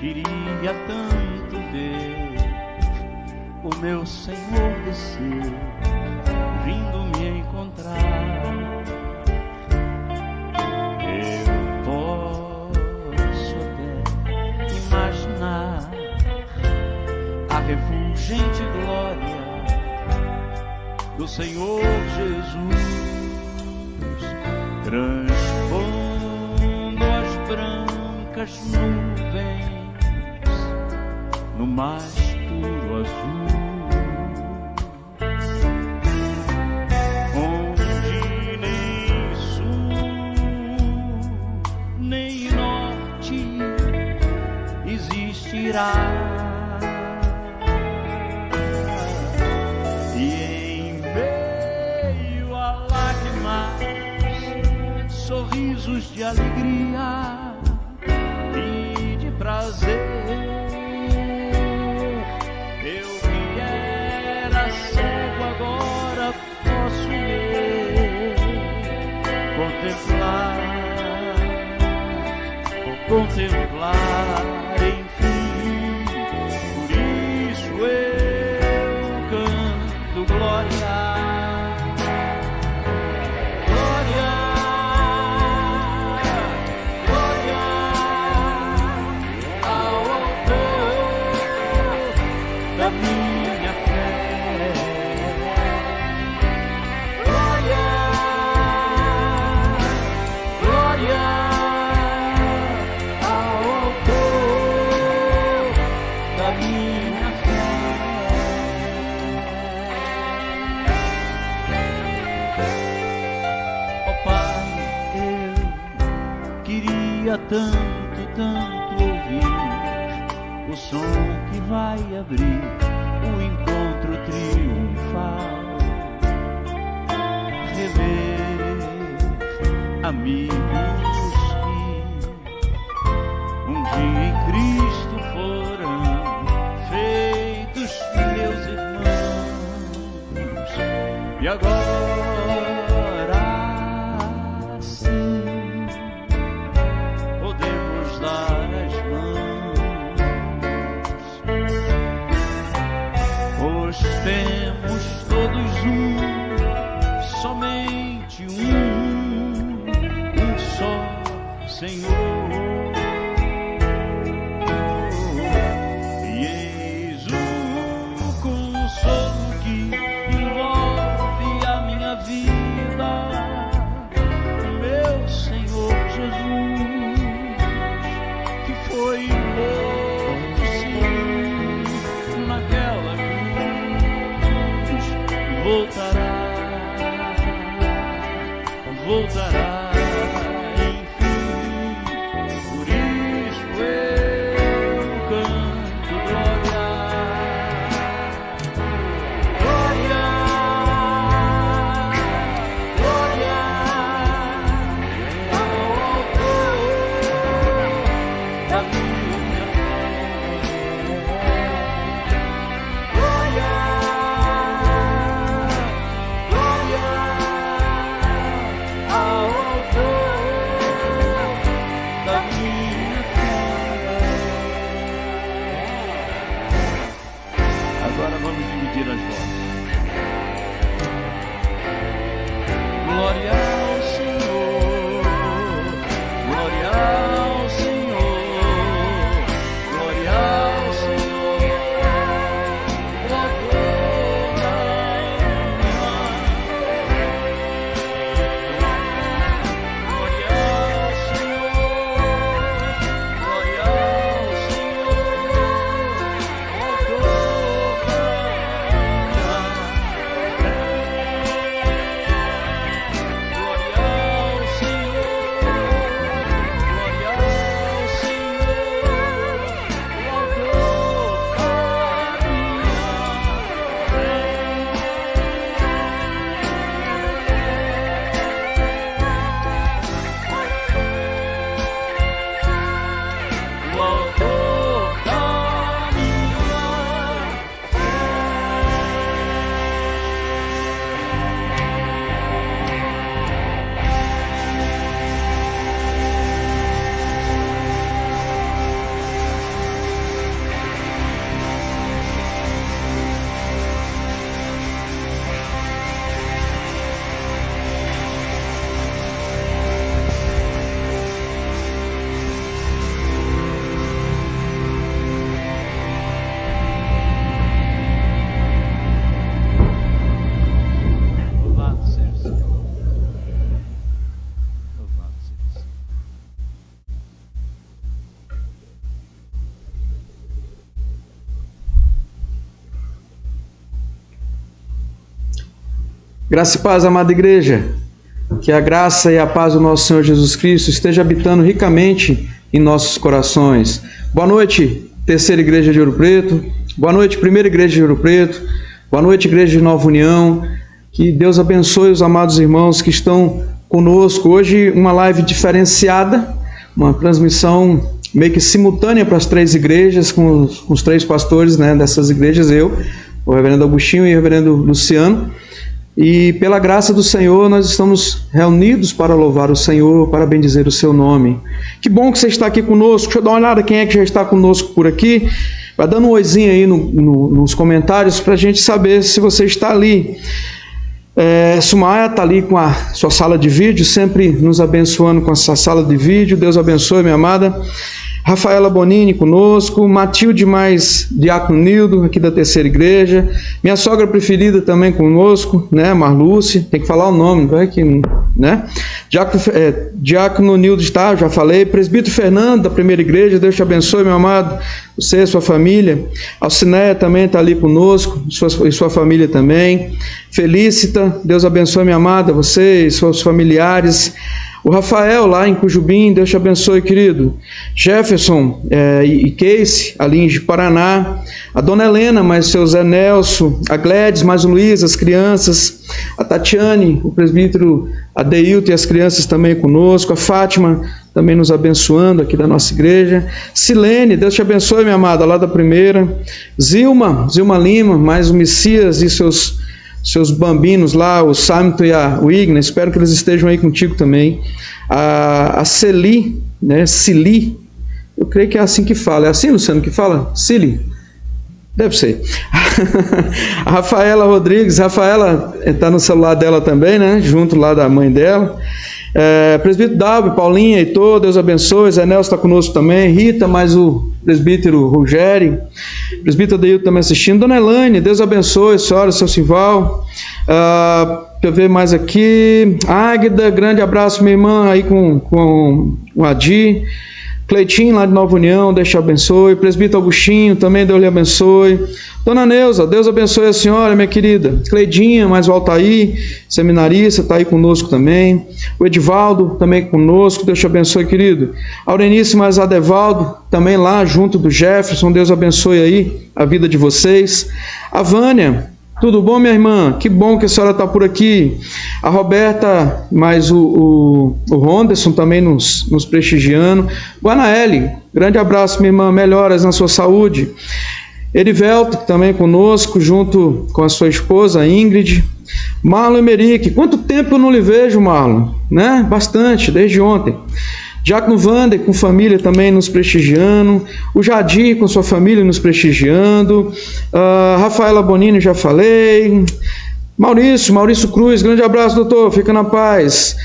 Queria tanto ver o meu Senhor descer, vindo me encontrar. Eu posso até imaginar a refulgente glória do Senhor Jesus, transpondo as brancas nuvens no mais puro azul, onde nem sul nem norte existirá. E em meio a lágrimas, sorrisos de alegria e de prazer, contemplar, enfim. Por isso eu canto glória, glória, glória ao autor da minha fé. Glória, glória tanto, tanto ouvir o som que vai abrir o encontro triunfal, rever amigos que um dia em Cristo foram feitos meus irmãos, e agora temos todos somente um só Senhor. E eis o consolo que envolve a minha vida, meu Senhor Jesus, que foi morto sim naquela voltará, voltará, enfim. Por isso eu canto glória, glória, glória ao autor da minha fé. Glória, oh Graça e paz, amada igreja. Que a graça e a paz do nosso Senhor Jesus Cristo esteja habitando ricamente em nossos corações. Boa noite, Terceira Igreja de Ouro Preto. Boa noite, Primeira Igreja de Ouro Preto. Boa noite, Igreja de Nova União. Que Deus abençoe os amados irmãos que estão conosco. Hoje uma live diferenciada, uma transmissão meio que simultânea para as três igrejas, com os três pastores, né, dessas igrejas, eu, o reverendo Agostinho e o reverendo Luciano. E pela graça do Senhor nós estamos reunidos para louvar o Senhor, para bendizer o seu nome. Que bom que você está aqui conosco. Deixa eu dar uma olhada quem é que já está conosco por aqui. Vai dando um oizinho aí nos comentários para a gente saber se você está ali. Sumaia está ali com a sua sala de vídeo, sempre nos abençoando com essa sala de vídeo. Deus abençoe, minha amada. Rafaela Bonini conosco, Matilde mais Diácono Nildo, aqui da Terceira Igreja, minha sogra preferida também conosco, né, Marluce, tem que falar o nome, não vai que, né, Diácono Nildo está, já falei, Presbítero Fernando da Primeira Igreja, Deus te abençoe, meu amado, você e sua família. Alcinéia também está ali conosco, e sua família também. Felicita, Deus abençoe, minha amada, você e seus familiares. O Rafael lá em Cujubim, Deus te abençoe, querido. Jefferson e Casey, ali em Paraná. A dona Helena, mais o seu Zé Nelson. A Gladys, mais o Luiz, as crianças. A Tatiane, o presbítero Adeilton e as crianças também conosco. A Fátima também nos abençoando aqui da nossa igreja. Silene, Deus te abençoe, minha amada, lá da primeira. Zilma Lima, mais o Messias e seus bambinos lá, o Samito e o Igna, espero que eles estejam aí contigo também. A Celi, né, Cili, eu creio que é assim que fala. É assim, Luciano, que fala? Cili? Deve ser. A Rafaela Rodrigues, Rafaela está no celular dela também, né, junto lá da mãe dela. Presbítero Dalby, Paulinha, Heitor, Deus abençoe. Zé Nelson está conosco também. Rita, mais o presbítero Rogério. Presbítero Adeilton também assistindo. Dona Elaine, Deus abençoe, senhora, seu Sival. Deixa eu ver mais aqui. Águida, grande abraço, minha irmã, aí com o Adi. Cleitinho, lá de Nova União, Deus te abençoe. Presbítero Agostinho, também Deus lhe abençoe. Dona Neuza, Deus abençoe a senhora, minha querida. Cleidinha, mais o Altair, seminarista, está aí conosco também. O Edivaldo, também conosco, Deus te abençoe, querido. Aurenice, mais Adevaldo, também lá junto do Jefferson, Deus abençoe aí a vida de vocês. A Vânia, tudo bom, minha irmã? Que bom que a senhora está por aqui. A Roberta, mais o Ronderson também nos prestigiando. Guanaeli, grande abraço, minha irmã, melhoras na sua saúde. Erivelto, também conosco, junto com a sua esposa, Ingrid. Marlon Emerick, quanto tempo eu não lhe vejo, Marlon? Né? Bastante, desde ontem. Diácono Vander, com família também nos prestigiando. O Jadir, com sua família, nos prestigiando. Rafaela Bonini, já falei. Maurício Cruz, grande abraço, doutor, fica na paz.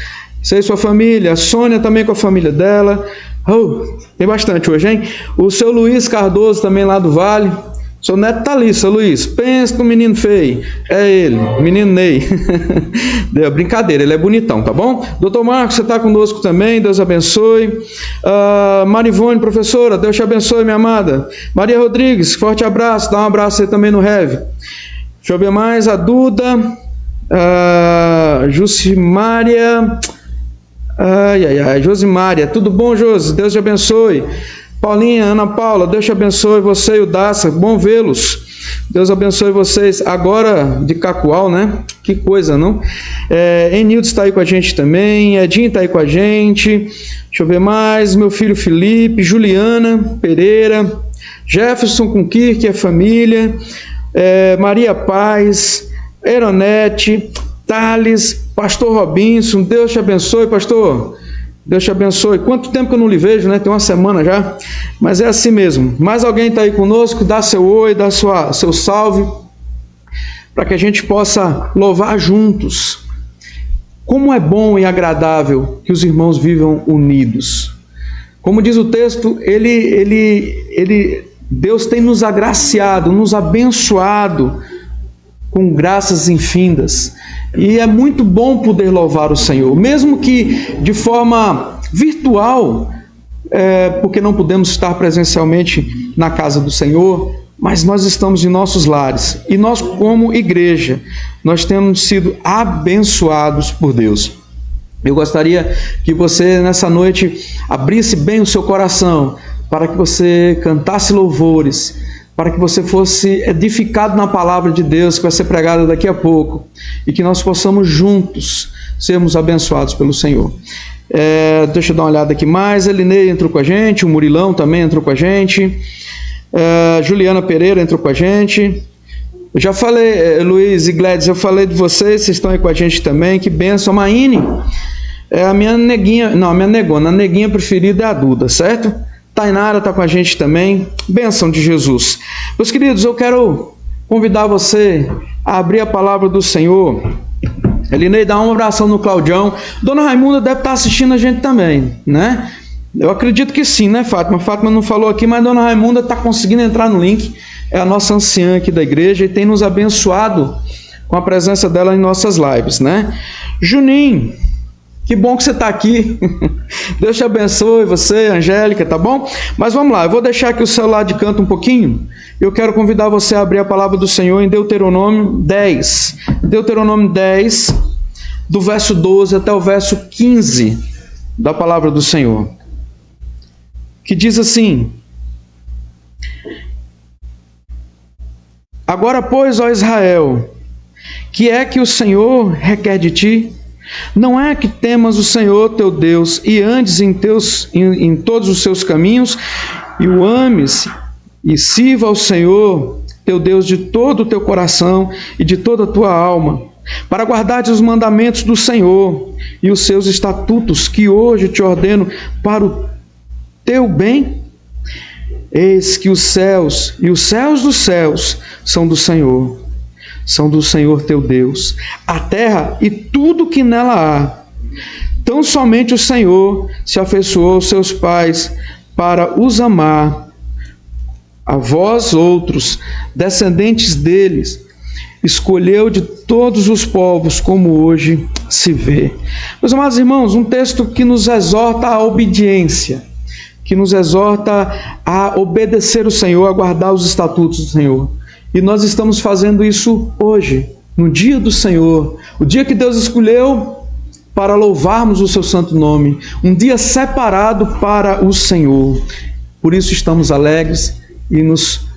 Você e sua família. A Sônia também com a família dela. Tem bastante hoje, hein? O seu Luiz Cardoso também lá do Vale. Seu neto tá ali, seu Luiz. Pensa no menino feio. É ele, menino Ney. Brincadeira, ele é bonitão, tá bom? Doutor Marcos, você está conosco também, Deus abençoe. Marivone, professora, Deus te abençoe, minha amada. Maria Rodrigues, forte abraço, dá um abraço aí também no Rev. Deixa eu ver mais, a Duda, Jusimária, Josimária, tudo bom, Josi? Deus te abençoe. Paulinha, Ana Paula, Deus te abençoe, você e o Daça, bom vê-los. Deus abençoe vocês. Agora de Cacoal, né? Que coisa, não? Enildo está aí com a gente também. Edinho está aí com a gente. Deixa eu ver mais. Meu filho Felipe, Juliana Pereira, Jefferson com Kirk e a família, Maria Paz, Eronete, Thales, Pastor Robinson. Deus te abençoe, pastor. Deus te abençoe. Quanto tempo que eu não lhe vejo, né? Tem uma semana já. Mas é assim mesmo. Mais alguém está aí conosco? Dá seu oi, dá seu salve, para que a gente possa louvar juntos. Como é bom e agradável que os irmãos vivam unidos. Como diz o texto, Deus tem nos agraciado, nos abençoado com graças infindas. E é muito bom poder louvar o Senhor, mesmo que de forma virtual, porque não podemos estar presencialmente na casa do Senhor, mas nós estamos em nossos lares. E nós, como igreja, nós temos sido abençoados por Deus. Eu gostaria que você nessa noite abrisse bem o seu coração para que você cantasse louvores, para que você fosse edificado na palavra de Deus que vai ser pregada daqui a pouco e que nós possamos juntos sermos abençoados pelo Senhor. Deixa eu dar uma olhada aqui mais. Elinei entrou com a gente, o Murilão também entrou com a gente, Juliana Pereira entrou com a gente. Eu já falei, Luiz e Gladys, eu falei de vocês estão aí com a gente também, que bênção. A Maine é a minha neguinha, não, a minha negona, a neguinha preferida é a Duda, certo? Tainara está com a gente também, bênção de Jesus. Meus queridos, eu quero convidar você a abrir a palavra do Senhor. Elinei, dá uma abração no Claudião. Dona Raimunda deve estar assistindo a gente também, né? Eu acredito que sim, né, Fátima? Fátima não falou aqui, mas Dona Raimunda está conseguindo entrar no link. É a nossa anciã aqui da igreja e tem nos abençoado com a presença dela em nossas lives, né? Juninho, que bom que você está aqui. Deus te abençoe, você, Angélica, tá bom? Mas vamos lá, eu vou deixar aqui o celular de canto um pouquinho. Eu quero convidar você a abrir a palavra do Senhor em Deuteronômio 10. Deuteronômio 10, do verso 12 até o verso 15 da palavra do Senhor. Que diz assim: Agora, pois, ó Israel, que é que o Senhor requer de ti? Não é que temas o Senhor teu Deus e andes em todos os seus caminhos e o ames e sirva ao Senhor teu Deus de todo o teu coração e de toda a tua alma, para guardares os mandamentos do Senhor e os seus estatutos que hoje te ordeno para o teu bem? Eis que os céus e os céus dos céus são do Senhor teu Deus, a terra e tudo que nela há. Tão somente o Senhor se afeiçoou aos seus pais para os amar, a vós outros, descendentes deles, escolheu de todos os povos, como hoje se vê. Meus amados irmãos, um texto que nos exorta à obediência, que nos exorta a obedecer o Senhor, a guardar os estatutos do Senhor. E nós estamos fazendo isso hoje, no dia do Senhor, o dia que Deus escolheu para louvarmos o seu santo nome, um dia separado para o Senhor. Por isso estamos alegres e nos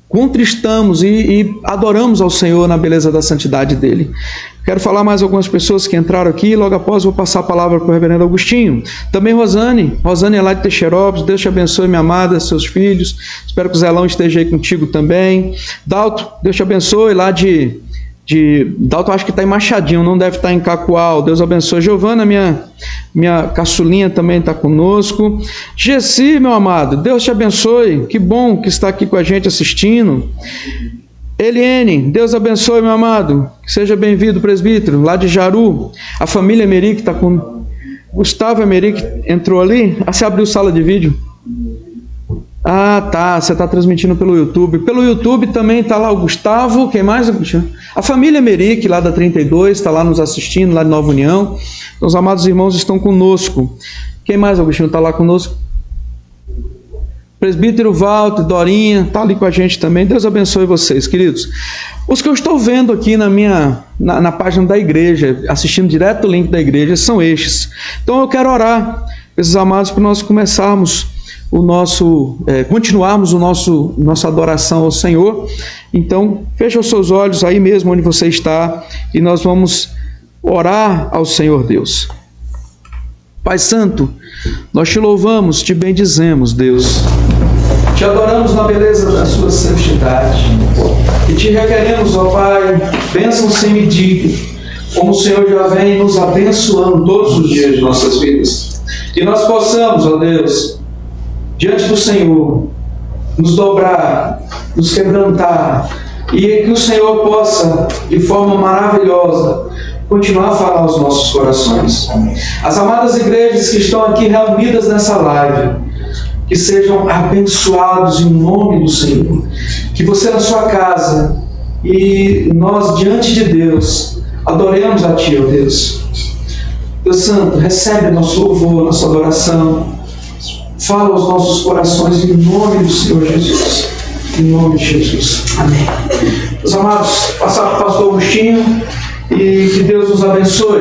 contristamos e adoramos ao Senhor na beleza da santidade dele. Quero falar mais algumas pessoas que entraram aqui, logo após vou passar a palavra para o reverendo Agostinho. Também Rosane é lá de Teixeirópolis, Deus te abençoe, minha amada, seus filhos, espero que o Zelão esteja aí contigo também. Dalton, Deus te abençoe, lá de Dalton, acho que está em Machadinho, não deve estar em Cacoal, Deus abençoe. Giovana, minha caçulinha também está conosco. Gessi, meu amado, Deus te abençoe, que bom que está aqui com a gente assistindo. Eliene, Deus abençoe, meu amado, seja bem-vindo, presbítero, lá de Jaru. A família Emerick está com... Gustavo Emerick entrou ali? Você abriu sala de vídeo? Ah, tá, você está transmitindo pelo YouTube. Pelo YouTube também está lá o Gustavo, quem mais? A família Emerick, lá da 32, está lá nos assistindo, lá de Nova União. Então, os amados irmãos estão conosco. Quem mais, Agostinho, está lá conosco? Presbítero Walter, Dorinha, está ali com a gente também. Deus abençoe vocês, queridos. Os que eu estou vendo aqui na página da igreja, assistindo direto o link da igreja, são estes. Então eu quero orar, esses amados, para nós começarmos continuarmos nossa adoração ao Senhor. Então, feche os seus olhos aí mesmo onde você está e nós vamos orar ao Senhor Deus. Pai Santo, nós te louvamos, te bendizemos, Deus. Te adoramos na beleza da sua santidade e te requeremos, ó Pai, bênção sem medida, como o Senhor já vem nos abençoando todos os dias de nossas vidas. Que nós possamos, ó Deus, diante do Senhor, nos dobrar, nos quebrantar, e que o Senhor possa, de forma maravilhosa, continuar a falar aos nossos corações. As amadas igrejas que estão aqui reunidas nessa live, que sejam abençoados em nome do Senhor. Que você na sua casa e nós diante de Deus adoremos a Ti, ó Deus. Deus Santo, recebe nosso louvor, nossa adoração. Fala aos nossos corações em nome do Senhor Jesus. Em nome de Jesus. Amém. Meus amados, passar para o pastor Agostinho e que Deus nos abençoe.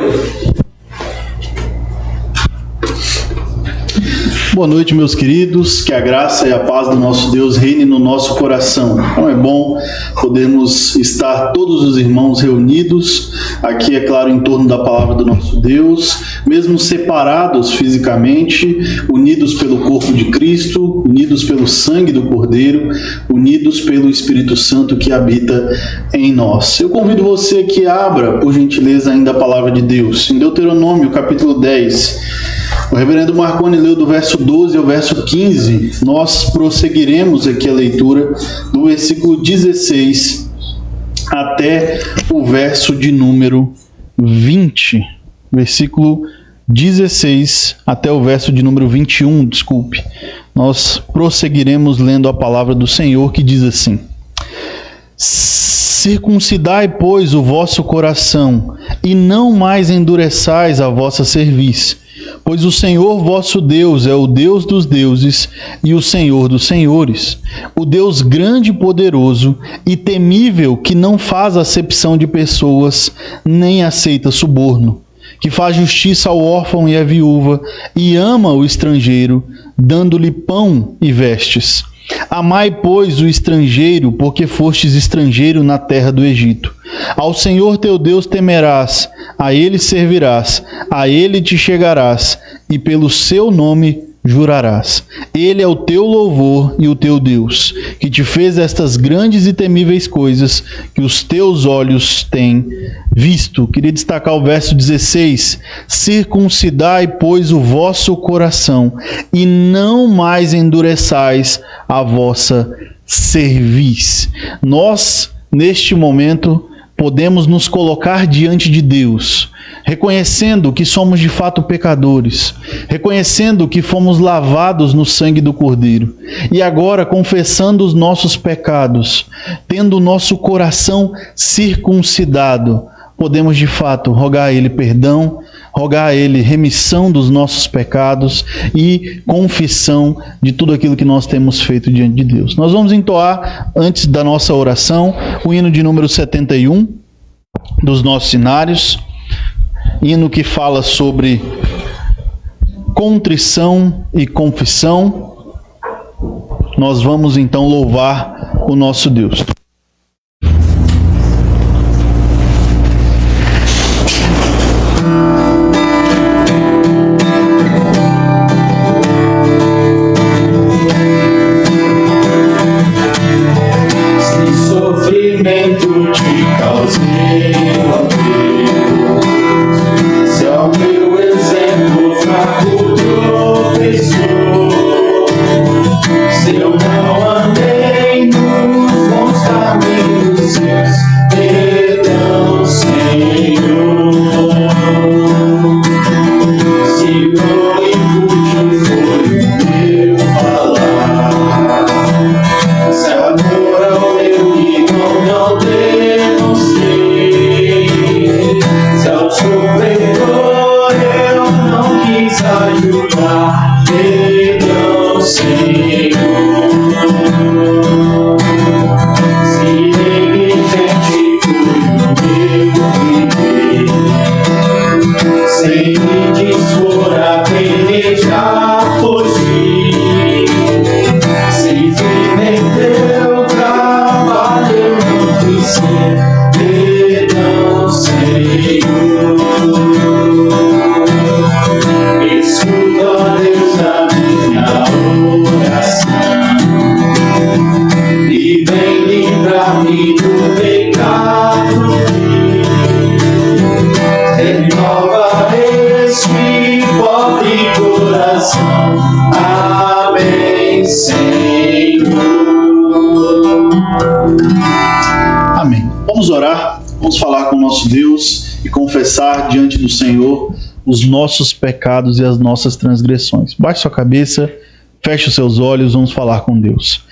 Boa noite, meus queridos, que a graça e a paz do nosso Deus reine no nosso coração. Como é bom podermos estar todos os irmãos reunidos aqui, é claro, em torno da palavra do nosso Deus, mesmo separados fisicamente, unidos pelo corpo de Cristo, unidos pelo sangue do Cordeiro, unidos pelo Espírito Santo que habita em nós. Eu convido você que abra, por gentileza, ainda a palavra de Deus, em Deuteronômio, capítulo 10. O reverendo Marconi leu do verso 12 ao verso 15. Nós prosseguiremos aqui a leitura do versículo 16 até o verso de número 20. Versículo 16 até o verso de número 21, desculpe. Nós prosseguiremos lendo a palavra do Senhor, que diz assim: Circuncidai, pois, o vosso coração, e não mais endureçais a vossa cerviz. Pois o Senhor vosso Deus é o Deus dos deuses e o Senhor dos senhores, o Deus grande e poderoso e temível, que não faz acepção de pessoas, nem aceita suborno, que faz justiça ao órfão e à viúva, e ama o estrangeiro, dando-lhe pão e vestes. Amai, pois, o estrangeiro, porque fostes estrangeiro na terra do Egito. Ao Senhor teu Deus temerás, a Ele servirás, a Ele te chegarás, e pelo seu nome jurarás. Ele é o teu louvor e o teu Deus, que te fez estas grandes e temíveis coisas que os teus olhos têm visto. Queria destacar o verso 16. Circuncidai, pois, o vosso coração, e não mais endureçais a vossa cerviz. Nós, neste momento, podemos nos colocar diante de Deus, reconhecendo que somos de fato pecadores, reconhecendo que fomos lavados no sangue do Cordeiro, e agora confessando os nossos pecados, tendo o nosso coração circuncidado, podemos de fato rogar a Ele perdão, rogar a Ele remissão dos nossos pecados e confissão de tudo aquilo que nós temos feito diante de Deus. Nós vamos entoar, antes da nossa oração, o hino de número 71 dos nossos sinários, hino que fala sobre contrição e confissão. Nós vamos então louvar o nosso Deus. Diante do Senhor os nossos pecados e as nossas transgressões. Baixe sua cabeça, feche os seus olhos, vamos falar com Deus.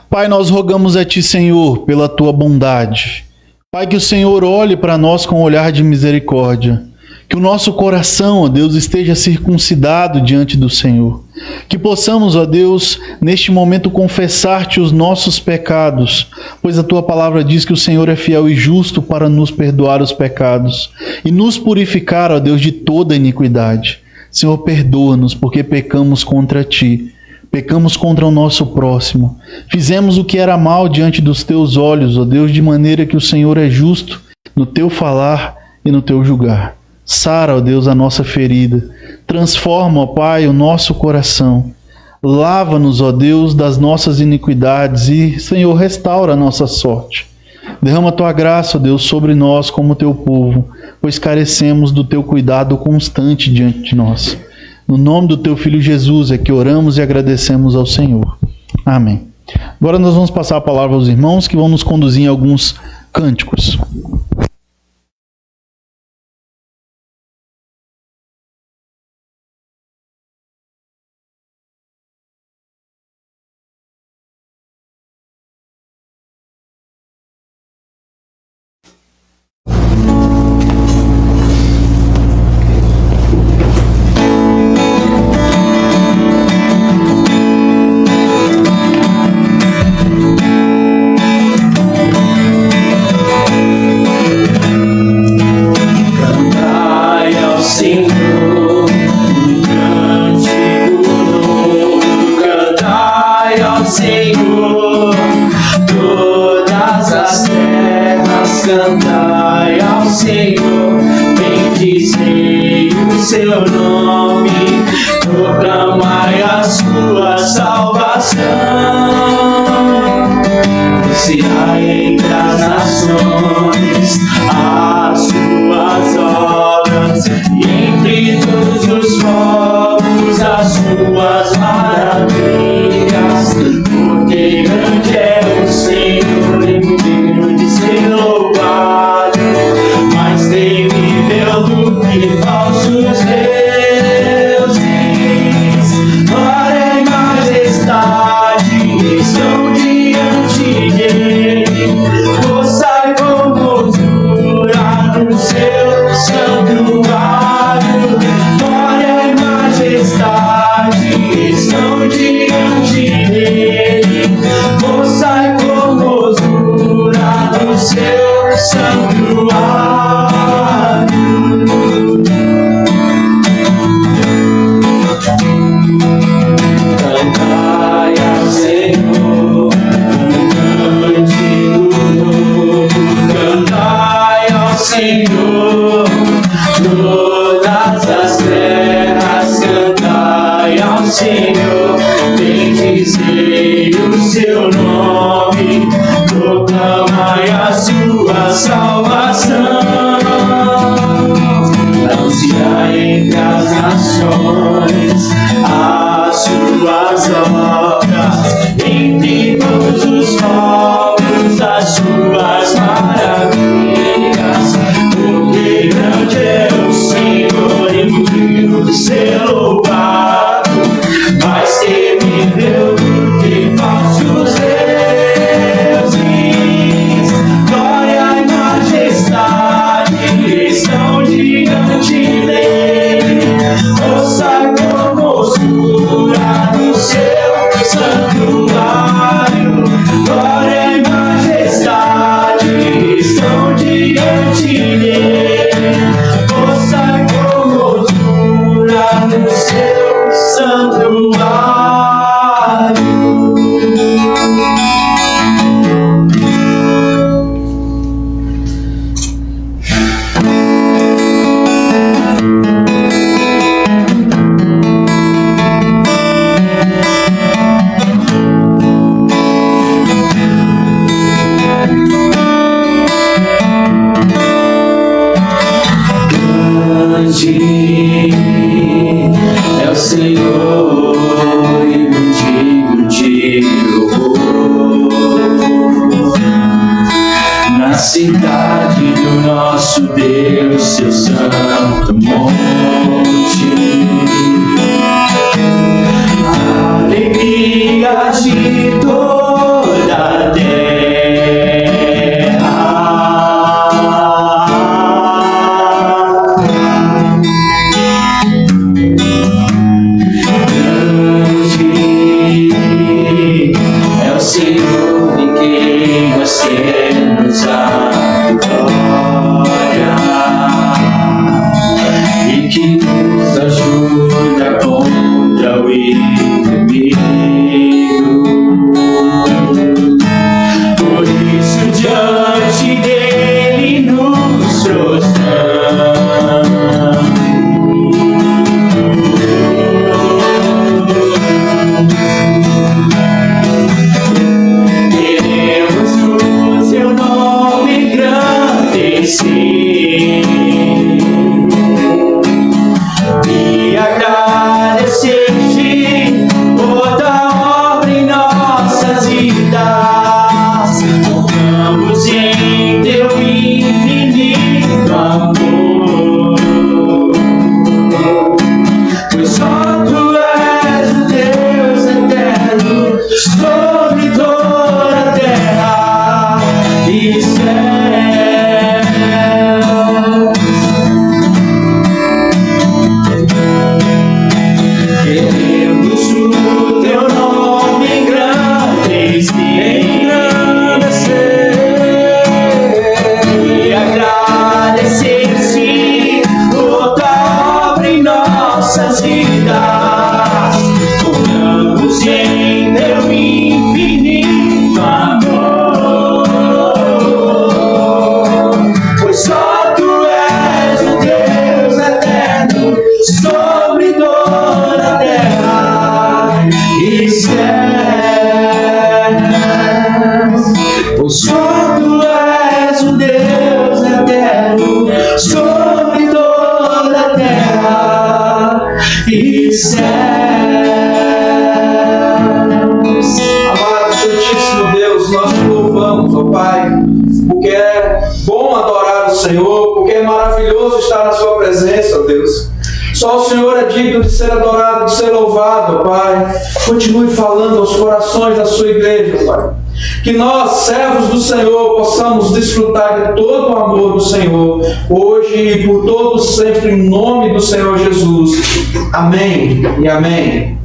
Pai, nós rogamos a Ti, Senhor, pela Tua bondade. Pai, que o Senhor olhe para nós com um olhar de misericórdia, Que o nosso coração, ó Deus, esteja circuncidado diante do Senhor. Que possamos, ó Deus, neste momento confessar-te os nossos pecados, pois a tua palavra diz que o Senhor é fiel e justo para nos perdoar os pecados e nos purificar, ó Deus, de toda iniquidade. Senhor, perdoa-nos porque pecamos contra ti. Pecamos contra o nosso próximo. Fizemos o que era mal diante dos teus olhos, ó Deus, de maneira que o Senhor é justo no teu falar e no teu julgar. Sara, ó Deus, a nossa ferida. Transforma, ó Pai, o nosso coração. Lava-nos, ó Deus, das nossas iniquidades e, Senhor, restaura a nossa sorte. Derrama a tua graça, ó Deus, sobre nós como teu povo, pois carecemos do teu cuidado constante diante de nós. No nome do teu Filho Jesus é que oramos e agradecemos ao Senhor. Amém. Agora nós vamos passar a palavra aos irmãos que vão nos conduzir em alguns cânticos. Cantai ao Senhor, bendizei o seu nome, proclamai a sua salvação. Anunciai entre as nações as suas obras, e entre todos os povos as suas maravilhas. Porque grande é o Senhor e digno de ser louvado, mais temível do que falsos deuses. Glória e majestade estão diante dele, força e formosura no seu santuário. Glória e majestade estão diante dele, força e formosura no seu santuário. Cantai ao Senhor um cântico novo, cantai ao Senhor todas as terras, cantai ao Senhor, bendizei o seu nome, proclamai a sua salvação. Anunciai entre as nações as suas obras, entre todos os povos as suas maravilhas. Porque grande é o Senhor e digno de ser louvado, mais temível do que falsos deuses. Glória e majestade estão diante dele, força e formosura no seu santuário. Glória e majestade estão diante dele, força e formosura no seu santuário. Grande é o Senhor e digno de louvor. Na cidade do nosso Deus, seu santo monte, alegria de toda a terra. Pois tu és o Deus eterno sobre toda a terra e céus. Amado Santíssimo Deus, nós te louvamos, ó Pai, porque é bom adorar o Senhor, porque é maravilhoso estar na sua presença, ó Deus. Só o Senhor é digno de ser adorado, de ser louvado, ó Pai. Continue falando aos corações da sua igreja, Pai. Que nós, servos do Senhor, possamos desfrutar de todo o amor do Senhor, hoje e por todos sempre, em nome do Senhor Jesus. Amém e amém.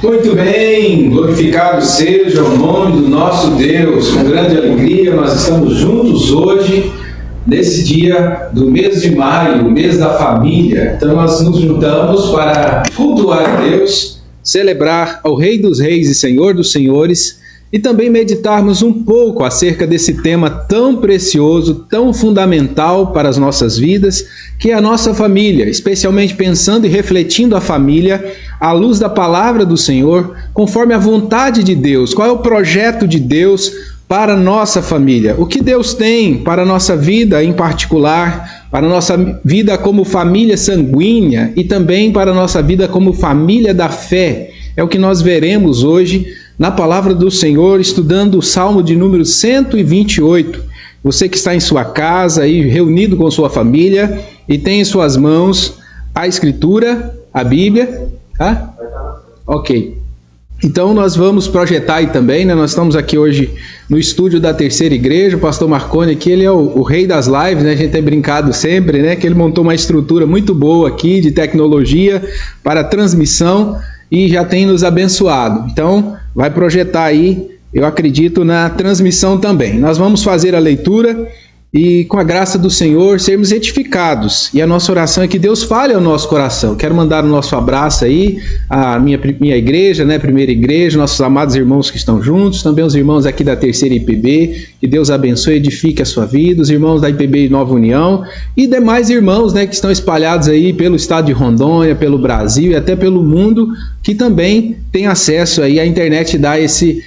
Muito bem, glorificado seja o nome do nosso Deus. Com grande alegria nós estamos juntos hoje, nesse dia do mês de maio, o mês da família. Então nós nos juntamos para cultuar a Deus, celebrar ao Rei dos Reis e Senhor dos Senhores e também meditarmos um pouco acerca desse tema tão precioso, tão fundamental para as nossas vidas, que é a nossa família, especialmente pensando e refletindo a família à luz da palavra do Senhor, conforme a vontade de Deus. Qual é o projeto de Deus para a nossa família? O que Deus tem para a nossa vida em particular, para a nossa vida como família sanguínea e também para a nossa vida como família da fé. É o que nós veremos hoje na palavra do Senhor, estudando o Salmo de número 128. Você que está em sua casa, aí, reunido com sua família e tem em suas mãos a Escritura, a Bíblia. Ah? Ok. Então nós vamos projetar aí também, né? Nós estamos aqui hoje no estúdio da Terceira Igreja. O pastor Marconi aqui, ele é o rei das lives, né? A gente tem brincado sempre, né? Que ele montou uma estrutura muito boa aqui de tecnologia para transmissão e já tem nos abençoado. Então vai projetar aí, eu acredito, na transmissão também. Nós vamos fazer a leitura e, com a graça do Senhor, sermos edificados. E a nossa oração é que Deus fale ao nosso coração. Quero mandar o nosso abraço aí à minha igreja, né, Primeira Igreja, nossos amados irmãos que estão juntos, também os irmãos aqui da Terceira IPB, que Deus abençoe e edifique a sua vida, os irmãos da IPB Nova União e demais irmãos, né, que estão espalhados aí pelo estado de Rondônia, pelo Brasil e até pelo mundo, que também tem acesso aí à internet, dá esse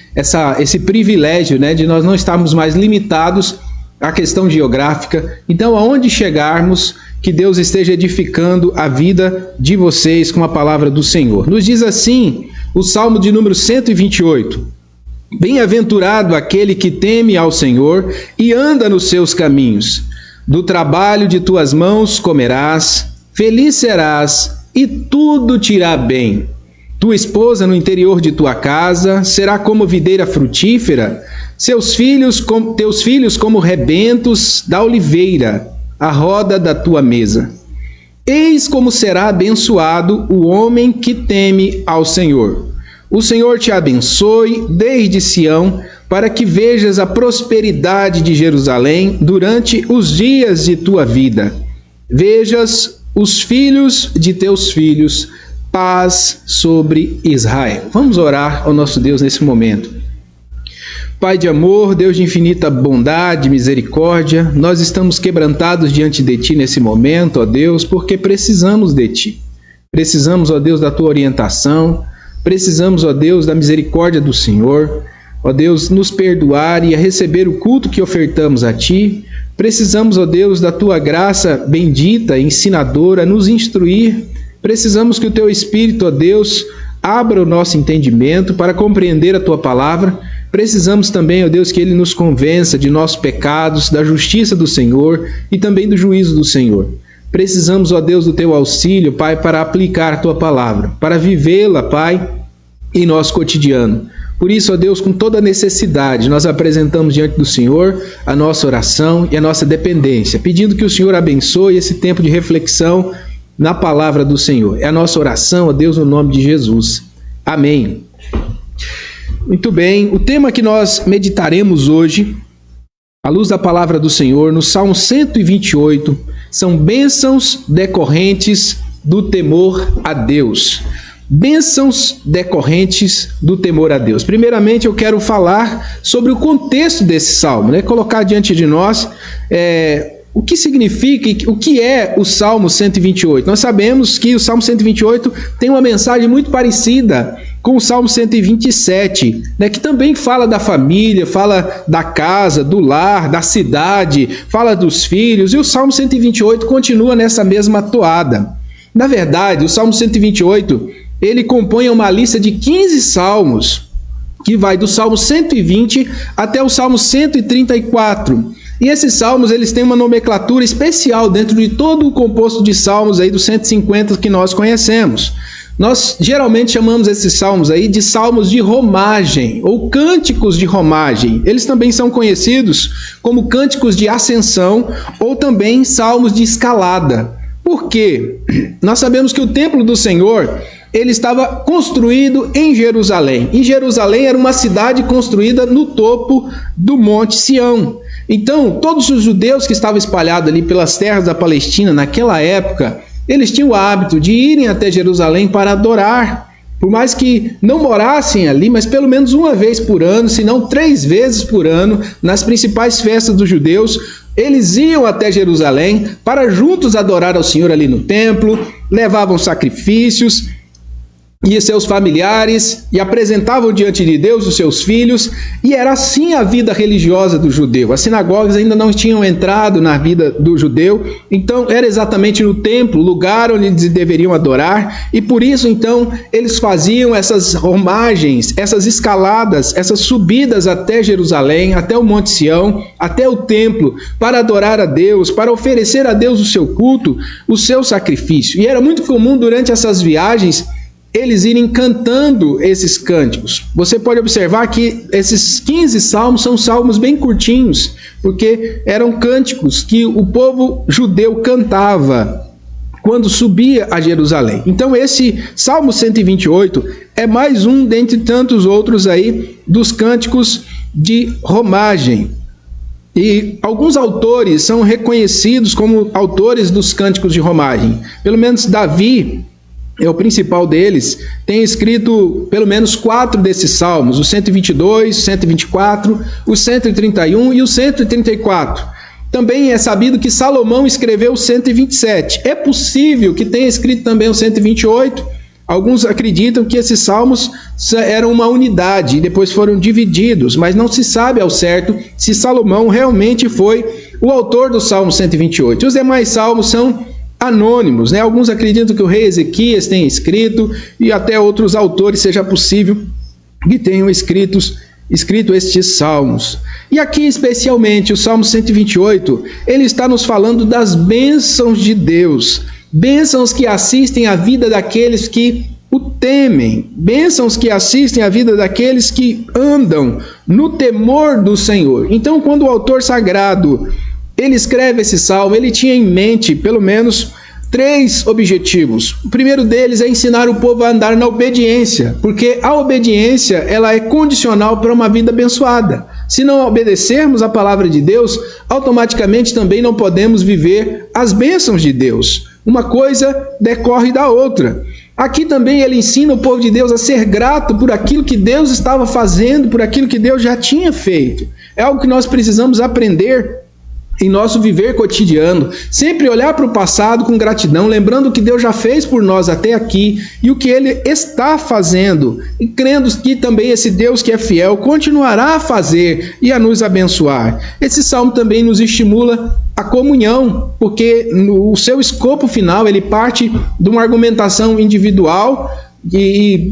privilégio, né, de nós não estarmos mais limitados à questão geográfica. Então, aonde chegarmos, que Deus esteja edificando a vida de vocês com a palavra do Senhor. Nos diz assim o Salmo de número 128. Bem-aventurado aquele que teme ao Senhor e anda nos seus caminhos. Do trabalho de tuas mãos comerás, feliz serás e tudo te irá bem. Tua esposa no interior de tua casa será como videira frutífera, teus filhos como rebentos da oliveira, a roda da tua mesa. Eis como será abençoado o homem que teme ao Senhor. O Senhor te abençoe desde Sião, para que vejas a prosperidade de Jerusalém durante os dias de tua vida. Vejas os filhos de teus filhos, paz sobre Israel. Vamos orar ao nosso Deus nesse momento. Pai de amor, Deus de infinita bondade, misericórdia, nós estamos quebrantados diante de Ti nesse momento, ó Deus, porque precisamos de Ti. Precisamos, ó Deus, da Tua orientação, precisamos, ó Deus, da misericórdia do Senhor, ó Deus, nos perdoar e a receber o culto que ofertamos a Ti. Precisamos, ó Deus, da Tua graça bendita, ensinadora, nos instruir. Precisamos que o Teu Espírito, ó Deus, abra o nosso entendimento para compreender a Tua palavra. Precisamos também, ó Deus, que Ele nos convença de nossos pecados, da justiça do Senhor e também do juízo do Senhor. Precisamos, ó Deus, do Teu auxílio, Pai, para aplicar a Tua palavra, para vivê-la, Pai, em nosso cotidiano. Por isso, ó Deus, com toda necessidade, nós apresentamos diante do Senhor a nossa oração e a nossa dependência, pedindo que o Senhor abençoe esse tempo de reflexão na palavra do Senhor. É a nossa oração, ó Deus, no nome de Jesus. Amém. Muito bem, o tema que nós meditaremos hoje, à luz da palavra do Senhor, no Salmo 128, são bênçãos decorrentes do temor a Deus. Bênçãos decorrentes do temor a Deus. Primeiramente, eu quero falar sobre o contexto desse salmo, né? Colocar diante de nós o que significa e o que é o Salmo 128? Nós sabemos que o Salmo 128 tem uma mensagem muito parecida com o Salmo 127, né, que também fala da família, fala da casa, do lar, da cidade, fala dos filhos, e o Salmo 128 continua nessa mesma toada. Na verdade, o Salmo 128, ele compõe uma lista de 15 salmos, que vai do Salmo 120 até o Salmo 134. E esses salmos, eles têm uma nomenclatura especial dentro de todo o composto de salmos aí dos 150 que nós conhecemos. Nós geralmente chamamos esses salmos aí de salmos de romagem ou cânticos de romagem. Eles também são conhecidos como cânticos de ascensão ou também salmos de escalada. Por quê? Nós sabemos que o templo do Senhor, ele estava construído em Jerusalém. E Jerusalém era uma cidade construída no topo do Monte Sião. Então, todos os judeus que estavam espalhados ali pelas terras da Palestina naquela época, eles tinham o hábito de irem até Jerusalém para adorar. Por mais que não morassem ali, mas pelo menos uma vez por ano, se não 3 vezes por ano, nas principais festas dos judeus, eles iam até Jerusalém para juntos adorar ao Senhor ali no templo, levavam sacrifícios e seus familiares e apresentavam diante de Deus os seus filhos, e era assim a vida religiosa do judeu. As sinagogas ainda não tinham entrado na vida do judeu, então era exatamente no templo, lugar onde eles deveriam adorar, e por isso então eles faziam essas romagens, essas escaladas, essas subidas até Jerusalém, até o Monte Sião, até o templo, para adorar a Deus, para oferecer a Deus o seu culto, o seu sacrifício. E era muito comum durante essas viagens eles irem cantando esses cânticos. Você pode observar que esses 15 salmos são salmos bem curtinhos, porque eram cânticos que o povo judeu cantava quando subia a Jerusalém. Então esse Salmo 128 é mais um dentre tantos outros aí dos cânticos de romagem. E alguns autores são reconhecidos como autores dos cânticos de romagem. Pelo menos Davi é o principal deles, tem escrito pelo menos 4 desses salmos, o 122, o 124, o 131 e o 134. Também é sabido que Salomão escreveu o 127. É possível que tenha escrito também o 128. Alguns acreditam que esses salmos eram uma unidade e depois foram divididos, mas não se sabe ao certo se Salomão realmente foi o autor do Salmo 128. Os demais salmos são anônimos, né? Alguns acreditam que o rei Ezequias tenha escrito, e até outros autores seja possível que tenham escrito estes salmos. E aqui especialmente o Salmo 128, ele está nos falando das bênçãos de Deus, bênçãos que assistem a vida daqueles que o temem, bênçãos que assistem a vida daqueles que andam no temor do Senhor. Então, quando o autor sagrado ele escreve esse salmo, ele tinha em mente pelo menos 3 objetivos. O primeiro deles é ensinar o povo a andar na obediência, porque a obediência ela é condicional para uma vida abençoada. Se não obedecermos a palavra de Deus, automaticamente também não podemos viver as bênçãos de Deus. Uma coisa decorre da outra. Aqui também ele ensina o povo de Deus a ser grato por aquilo que Deus estava fazendo, por aquilo que Deus já tinha feito. É algo que nós precisamos aprender em nosso viver cotidiano, sempre olhar para o passado com gratidão, lembrando o que Deus já fez por nós até aqui e o que Ele está fazendo, e crendo que também esse Deus que é fiel continuará a fazer e a nos abençoar. Esse salmo também nos estimula a comunhão, porque no seu escopo final ele parte de uma argumentação individual e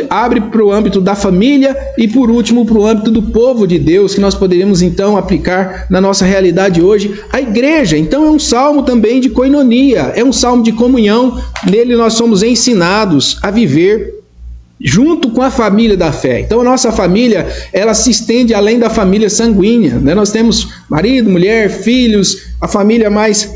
abre para o âmbito da família e, por último, para o âmbito do povo de Deus, que nós poderíamos então aplicar na nossa realidade hoje, a igreja. Então é um salmo também de koinonia, é um salmo de comunhão. Nele nós somos ensinados a viver junto com a família da fé. Então a nossa família, ela se estende além da família sanguínea, né? Nós temos marido, mulher, filhos, a família mais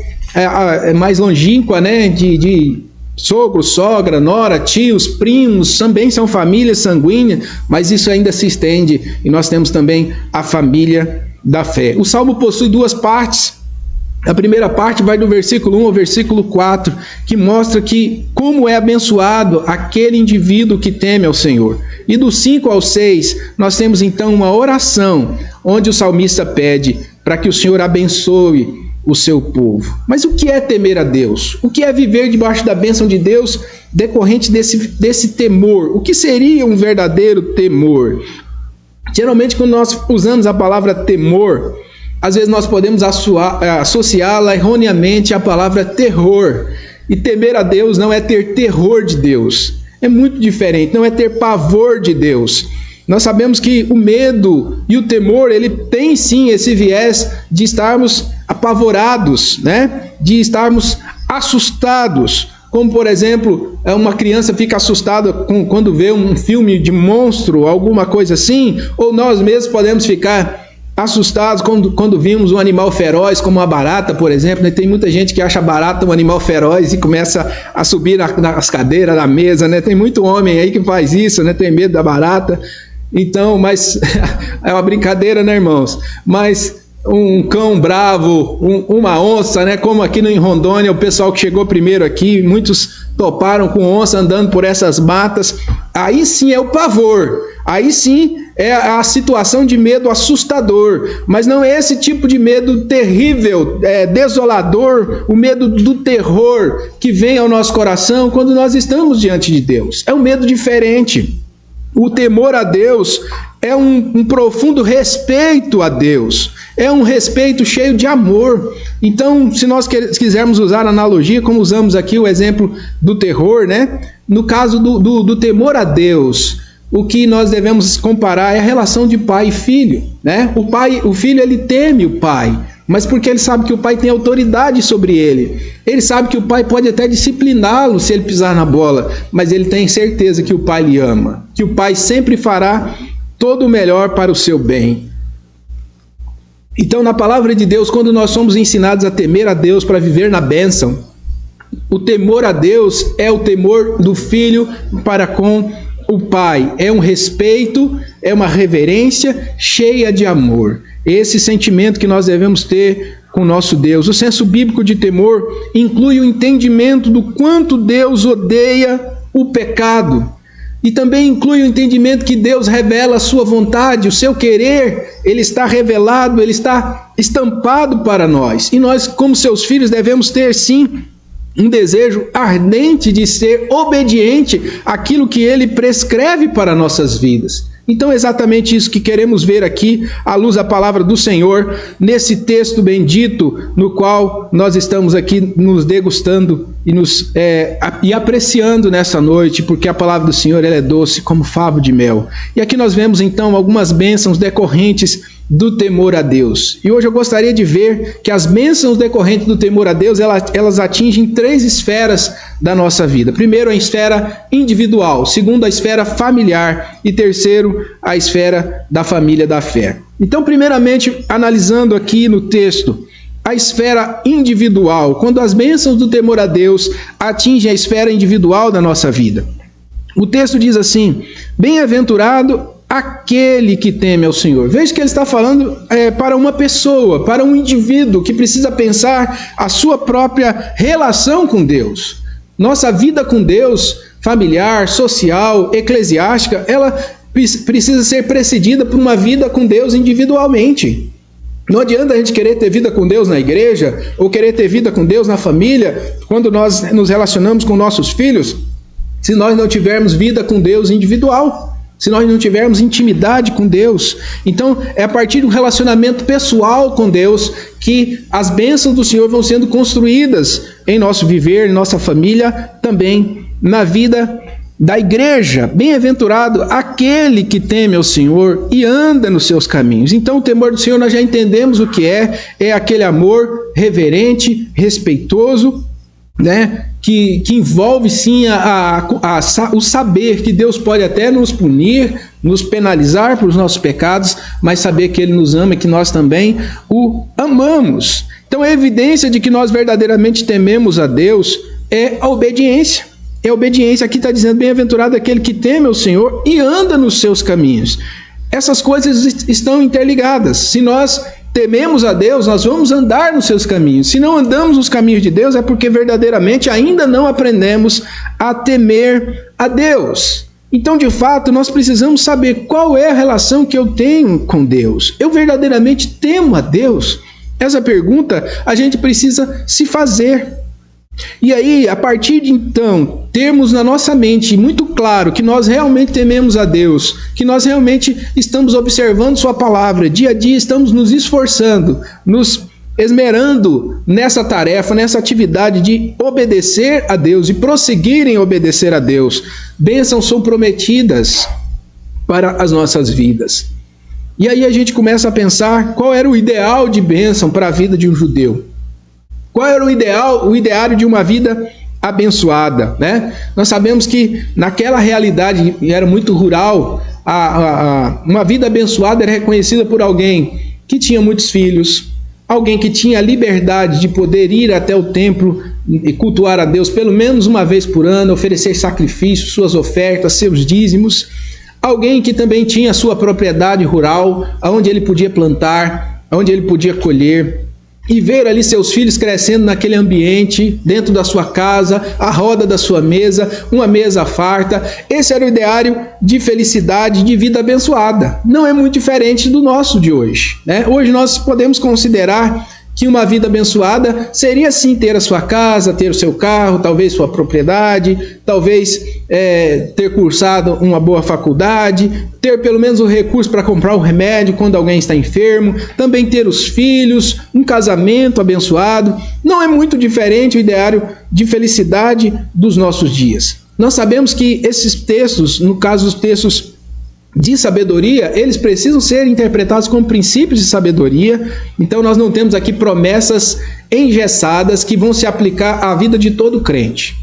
longínqua, né? de sogro, sogra, nora, tios, primos, também são famílias sanguíneas, mas isso ainda se estende, e nós temos também a família da fé. O salmo possui 2 partes. A primeira parte vai do versículo 1 ao versículo 4, que mostra que como é abençoado aquele indivíduo que teme ao Senhor. E do 5 ao 6, nós temos então uma oração, onde o salmista pede para que o Senhor abençoe o seu povo. Mas o que é temer a Deus? O que é viver debaixo da bênção de Deus decorrente desse temor? O que seria um verdadeiro temor? Geralmente, quando nós usamos a palavra temor, às vezes nós podemos associá-la erroneamente à palavra terror. E temer a Deus não é ter terror de Deus. É muito diferente, não é ter pavor de Deus. Nós sabemos que o medo e o temor, ele tem sim esse viés de estarmos apavorados, né? De estarmos assustados. Como, por exemplo, uma criança fica assustada quando vê um filme de monstro, alguma coisa assim, ou nós mesmos podemos ficar assustados quando vimos um animal feroz, como a barata, por exemplo, né? Tem muita gente que acha a barata um animal feroz e começa a subir nas cadeiras, na mesa, né? Tem muito homem aí que faz isso, né? Tem medo da barata. Então, mas é uma brincadeira, né, irmãos? Mas um cão bravo, uma onça, né? Como aqui em Rondônia, o pessoal que chegou primeiro aqui, muitos toparam com onça andando por essas matas. Aí sim é o pavor. Aí sim é a situação de medo assustador, mas não é esse tipo de medo terrível, desolador, o medo do terror que vem ao nosso coração quando nós estamos diante de Deus. É um medo diferente. O temor a Deus é um profundo respeito a Deus, é um respeito cheio de amor. Então, se nós quisermos usar a analogia, como usamos aqui o exemplo do terror, né? No caso do temor a Deus, o que nós devemos comparar é a relação de pai e filho, né? O filho, ele teme o pai, mas porque ele sabe que o pai tem autoridade sobre ele. Ele sabe que o pai pode até discipliná-lo se ele pisar na bola, mas ele tem certeza que o pai lhe ama, que o pai sempre fará todo o melhor para o seu bem. Então, na palavra de Deus, quando nós somos ensinados a temer a Deus para viver na bênção, o temor a Deus é o temor do filho para com o pai. É um respeito, é uma reverência cheia de amor. Esse sentimento que nós devemos ter com o nosso Deus. O senso bíblico de temor inclui o entendimento do quanto Deus odeia o pecado. E também inclui o entendimento que Deus revela a sua vontade, o seu querer, ele está revelado, ele está estampado para nós. E nós, como seus filhos, devemos ter sim um desejo ardente de ser obediente àquilo que ele prescreve para nossas vidas. Então é exatamente isso que queremos ver aqui, à luz da palavra do Senhor, nesse texto bendito, no qual nós estamos aqui nos degustando e apreciando nessa noite, porque a palavra do Senhor ela é doce como favo de mel. E aqui nós vemos então algumas bênçãos decorrentes do temor a Deus. E hoje eu gostaria de ver que as bênçãos decorrentes do temor a Deus, elas atingem 3 esferas da nossa vida. Primeiro, a esfera individual. Segundo, a esfera familiar. E terceiro, a esfera da família da fé. Então, primeiramente, analisando aqui no texto, a esfera individual. Quando as bênçãos do temor a Deus atingem a esfera individual da nossa vida. O texto diz assim: bem-aventurado aquele que teme ao Senhor. Veja que ele está falando para uma pessoa, para um indivíduo que precisa pensar a sua própria relação com Deus. Nossa vida com Deus, familiar, social, eclesiástica, ela precisa ser precedida por uma vida com Deus individualmente. Não adianta a gente querer ter vida com Deus na igreja, ou querer ter vida com Deus na família, quando nós nos relacionamos com nossos filhos, se nós não tivermos vida com Deus individual. Se nós não tivermos intimidade com Deus. Então, é a partir do relacionamento pessoal com Deus que as bênçãos do Senhor vão sendo construídas em nosso viver, em nossa família, também na vida da igreja. Bem-aventurado aquele que teme ao Senhor e anda nos seus caminhos. Então, o temor do Senhor nós já entendemos o que é aquele amor reverente, respeitoso, né? Que envolve sim o saber que Deus pode até nos punir, nos penalizar por os nossos pecados, mas saber que Ele nos ama e que nós também o amamos. Então a evidência de que nós verdadeiramente tememos a Deus é a obediência. É a obediência. Aqui está dizendo, bem-aventurado aquele que teme ao Senhor e anda nos seus caminhos. Essas coisas estão interligadas. Se nós tememos a Deus, nós vamos andar nos seus caminhos. Se não andamos nos caminhos de Deus, é porque verdadeiramente ainda não aprendemos a temer a Deus. Então, de fato, nós precisamos saber qual é a relação que eu tenho com Deus. Eu verdadeiramente temo a Deus? Essa pergunta a gente precisa se fazer. E aí, a partir de então, termos na nossa mente muito claro que nós realmente tememos a Deus, que nós realmente estamos observando Sua palavra, dia a dia estamos nos esforçando, nos esmerando nessa tarefa, nessa atividade de obedecer a Deus e prosseguir em obedecer a Deus. Bênçãos são prometidas para as nossas vidas. E aí a gente começa a pensar qual era o ideal de bênção para a vida de um judeu. Qual era o ideário de uma vida abençoada, né? Nós sabemos que naquela realidade, era muito rural, uma vida abençoada era reconhecida por alguém que tinha muitos filhos, alguém que tinha a liberdade de poder ir até o templo e cultuar a Deus pelo menos uma vez por ano, oferecer sacrifícios, suas ofertas, seus dízimos, alguém que também tinha sua propriedade rural, onde ele podia plantar, onde ele podia colher, e ver ali seus filhos crescendo naquele ambiente, dentro da sua casa, à roda da sua mesa, uma mesa farta. Esse era o ideário de felicidade, de vida abençoada. Não é muito diferente do nosso de hoje, né? Hoje nós podemos considerar que uma vida abençoada seria sim ter a sua casa, ter o seu carro, talvez sua propriedade, talvez ter cursado uma boa faculdade, ter pelo menos o recurso para comprar o remédio quando alguém está enfermo, também ter os filhos, um casamento abençoado. Não é muito diferente o ideário de felicidade dos nossos dias. Nós sabemos que esses textos, no caso os textos de sabedoria, eles precisam ser interpretados como princípios de sabedoria. Então nós não temos aqui promessas engessadas que vão se aplicar à vida de todo crente.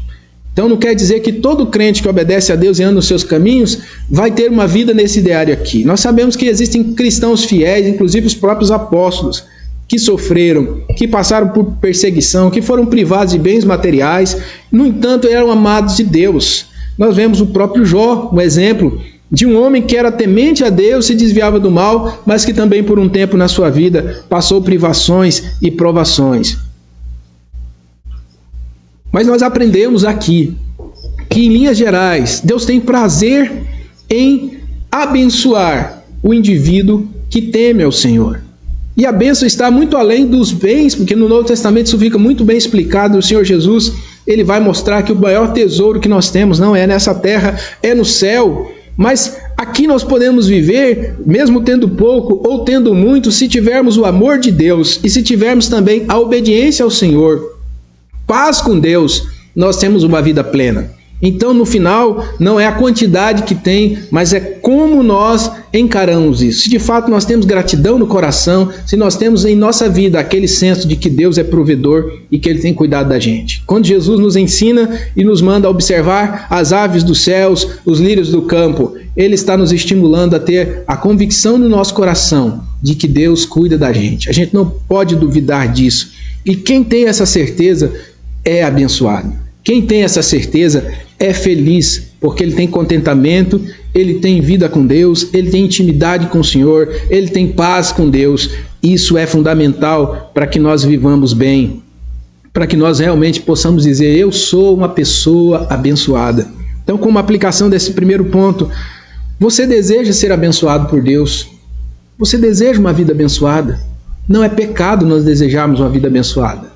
Então não quer dizer que todo crente que obedece a Deus e anda nos seus caminhos vai ter uma vida nesse ideário aqui. Nós sabemos que existem cristãos fiéis, inclusive os próprios apóstolos, que sofreram, que passaram por perseguição, que foram privados de bens materiais, no entanto eram amados de Deus. Nós vemos o próprio Jó, um exemplo de um homem que era temente a Deus, se desviava do mal, mas que também por um tempo na sua vida passou privações e provações. Mas nós aprendemos aqui que, em linhas gerais, Deus tem prazer em abençoar o indivíduo que teme ao Senhor. E a bênção está muito além dos bens, porque no Novo Testamento isso fica muito bem explicado. O Senhor Jesus, ele vai mostrar que o maior tesouro que nós temos não é nessa terra, é no céu. Mas aqui nós podemos viver, mesmo tendo pouco ou tendo muito, se tivermos o amor de Deus e se tivermos também a obediência ao Senhor, paz com Deus, nós temos uma vida plena. Então, no final, não é a quantidade que tem, mas é como nós encaramos isso. Se de fato nós temos gratidão no coração, se nós temos em nossa vida aquele senso de que Deus é provedor e que Ele tem cuidado da gente. Quando Jesus nos ensina e nos manda observar as aves dos céus, os lírios do campo, Ele está nos estimulando a ter a convicção no nosso coração de que Deus cuida da gente. A gente não pode duvidar disso. E quem tem essa certeza é abençoado. Quem tem essa certeza é feliz, porque ele tem contentamento, ele tem vida com Deus, ele tem intimidade com o Senhor, ele tem paz com Deus. Isso é fundamental para que nós vivamos bem, para que nós realmente possamos dizer: eu sou uma pessoa abençoada. Então, como aplicação desse primeiro ponto, você deseja ser abençoado por Deus? Você deseja uma vida abençoada? Não é pecado nós desejarmos uma vida abençoada.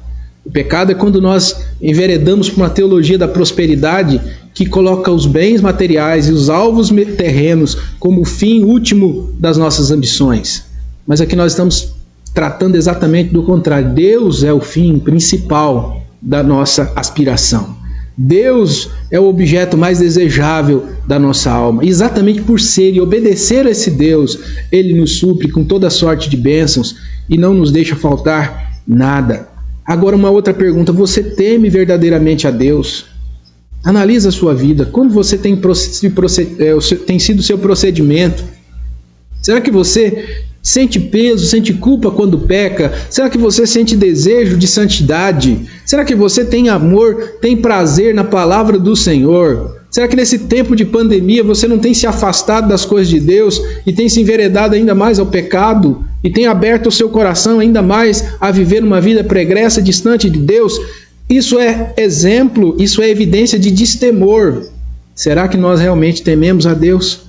O pecado é quando nós enveredamos por uma teologia da prosperidade que coloca os bens materiais e os alvos terrenos como o fim último das nossas ambições. Mas aqui nós estamos tratando exatamente do contrário. Deus é o fim principal da nossa aspiração. Deus é o objeto mais desejável da nossa alma. E exatamente por ser e obedecer a esse Deus, Ele nos supre com toda sorte de bênçãos e não nos deixa faltar nada. Agora, uma outra pergunta: você teme verdadeiramente a Deus? Analisa a sua vida. Como você tem sido o seu procedimento? Será que você sente peso, sente culpa quando peca? Será que você sente desejo de santidade? Será que você tem amor, tem prazer na palavra do Senhor? Será que nesse tempo de pandemia você não tem se afastado das coisas de Deus e tem se enveredado ainda mais ao pecado? E tem aberto o seu coração ainda mais a viver uma vida pregressa, distante de Deus? Isso é exemplo, isso é evidência de destemor. Será que nós realmente tememos a Deus?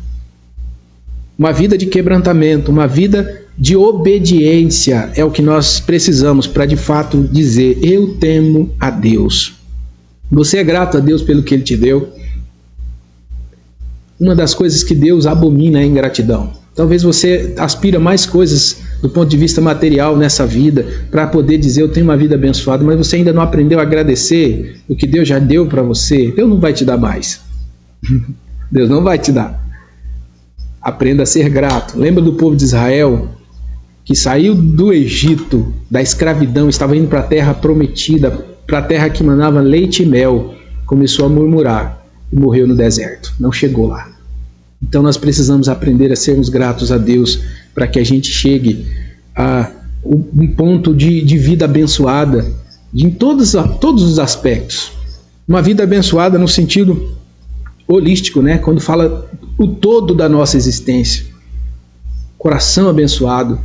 uma vida de quebrantamento, uma vida de obediência é o que nós precisamos para de fato dizer: eu temo a Deus. Você é grato a Deus pelo que Ele te deu? Uma das coisas que Deus abomina é a ingratidão. Talvez você aspira mais coisas do ponto de vista material nessa vida para poder dizer: eu tenho uma vida abençoada, mas você ainda não aprendeu a agradecer o que Deus já deu para você. Deus não vai te dar mais. Deus não vai te dar. Aprenda a ser grato. Lembra do povo de Israel que saiu do Egito, da escravidão, estava indo para a terra prometida, para a terra que manava leite e mel, começou a murmurar e morreu no deserto, não chegou lá. Então nós precisamos aprender a sermos gratos a Deus para que a gente chegue a um ponto de vida abençoada em todos os aspectos. Uma vida abençoada no sentido holístico, né? Quando fala o todo da nossa existência. Coração abençoado,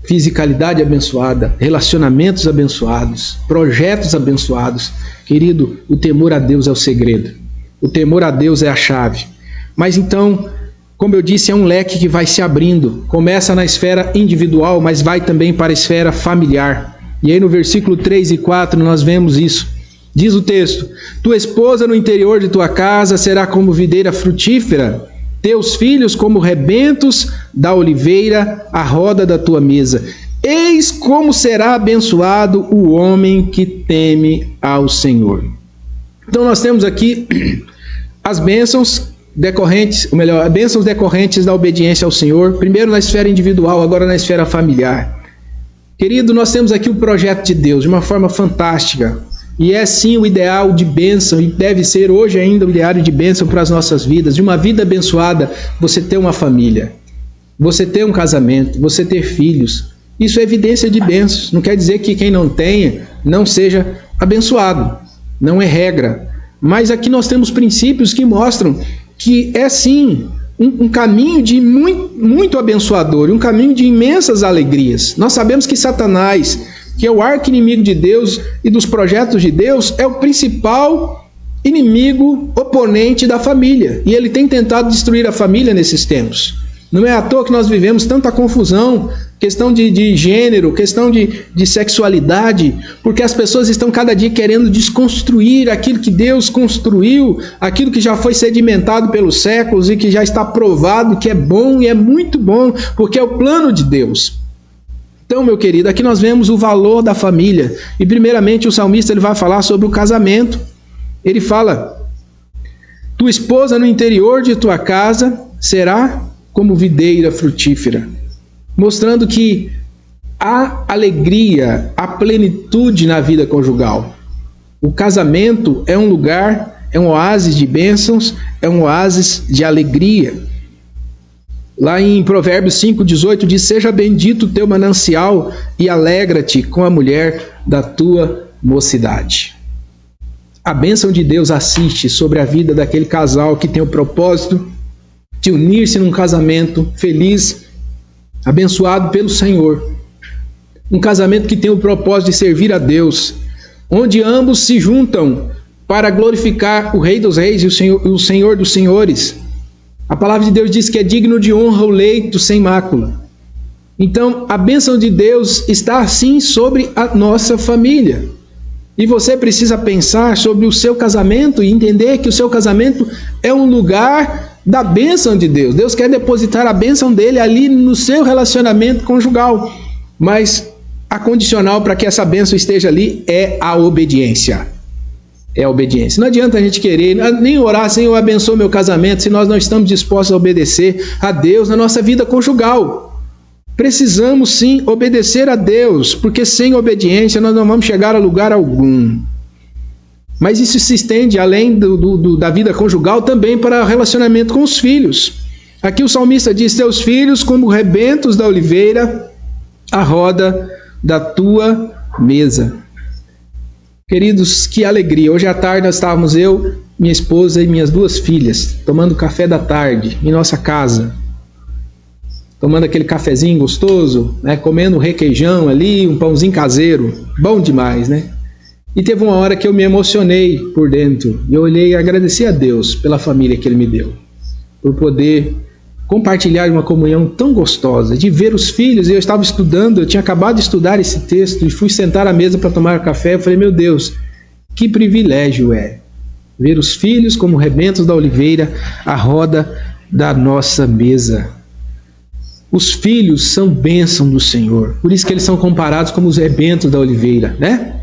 fisicalidade abençoada, relacionamentos abençoados, projetos abençoados. Querido, o temor a Deus é o segredo. O temor a Deus é a chave. Mas então, como eu disse, é um leque que vai se abrindo. Começa na esfera individual, mas vai também para a esfera familiar. E aí no versículo 3 e 4 nós vemos isso. Diz o texto: tua esposa no interior de tua casa será como videira frutífera, teus filhos como rebentos da oliveira à roda da tua mesa. Eis como será abençoado o homem que teme ao Senhor. Então nós temos aqui as bênçãos decorrentes, ou melhor, bênçãos decorrentes da obediência ao Senhor, primeiro na esfera individual, agora na esfera familiar. Querido, nós temos aqui o projeto de Deus de uma forma fantástica. E é sim o ideal de bênção, e deve ser hoje ainda o ideal de bênção para as nossas vidas. De uma vida abençoada, você ter uma família, você ter um casamento, você ter filhos. Isso é evidência de bênçãos. Não quer dizer que quem não tenha não seja abençoado. Não é regra. Mas aqui nós temos princípios que mostram que é sim um caminho de muito abençoador, um caminho de imensas alegrias. Nós sabemos que Satanás, que é o arqui-inimigo de Deus e dos projetos de Deus, é o principal inimigo oponente da família. E ele tem tentado destruir a família nesses tempos. Não é à toa que nós vivemos tanta confusão, questão de gênero, questão de sexualidade, porque as pessoas estão cada dia querendo desconstruir aquilo que Deus construiu, aquilo que já foi sedimentado pelos séculos e que já está provado que é bom e é muito bom, porque é o plano de Deus. Então, meu querido, aqui nós vemos o valor da família. E primeiramente o salmista ele vai falar sobre o casamento. Ele fala: tua esposa no interior de tua casa será como videira frutífera. Mostrando que há alegria, há plenitude na vida conjugal. O casamento é um lugar, é um oásis de bênçãos, é um oásis de alegria. Lá em Provérbios 5,18 diz: seja bendito o teu manancial e alegra-te com a mulher da tua mocidade. A bênção de Deus assiste sobre a vida daquele casal que tem o propósito de unir-se num casamento feliz, abençoado pelo Senhor. Um casamento que tem o propósito de servir a Deus, onde ambos se juntam para glorificar o Rei dos Reis e o Senhor dos Senhores. A palavra de Deus diz que é digno de honra o leito sem mácula. Então, a bênção de Deus está assim sobre a nossa família. E você precisa pensar sobre o seu casamento e entender que o seu casamento é um lugar da bênção de Deus. Deus quer depositar a bênção dele ali no seu relacionamento conjugal. Mas a condicional para que essa bênção esteja ali é a obediência. É a obediência. Não adianta a gente querer nem orar: Senhor, abençoa meu casamento, se nós não estamos dispostos a obedecer a Deus na nossa vida conjugal. Precisamos sim obedecer a Deus, porque sem obediência nós não vamos chegar a lugar algum. Mas isso se estende além da vida conjugal também para o relacionamento com os filhos. Aqui o salmista diz: teus filhos como rebentos da oliveira à roda da tua mesa. Queridos, que alegria! Hoje à tarde nós estávamos eu, minha esposa e minhas duas filhas tomando café da tarde em nossa casa. Tomando aquele cafezinho gostoso, né? Comendo um requeijão ali, um pãozinho caseiro. Bom demais, né? E teve uma hora que eu me emocionei por dentro. Eu olhei e agradeci a Deus pela família que Ele me deu. Por poder compartilhar uma comunhão tão gostosa, de ver os filhos. Eu estava estudando, eu tinha acabado de estudar esse texto e fui sentar à mesa para tomar café. Eu falei, meu Deus, que privilégio é ver os filhos como rebentos da oliveira à roda da nossa mesa. Os filhos são bênção do Senhor, por isso que eles são comparados como os rebentos da oliveira, né?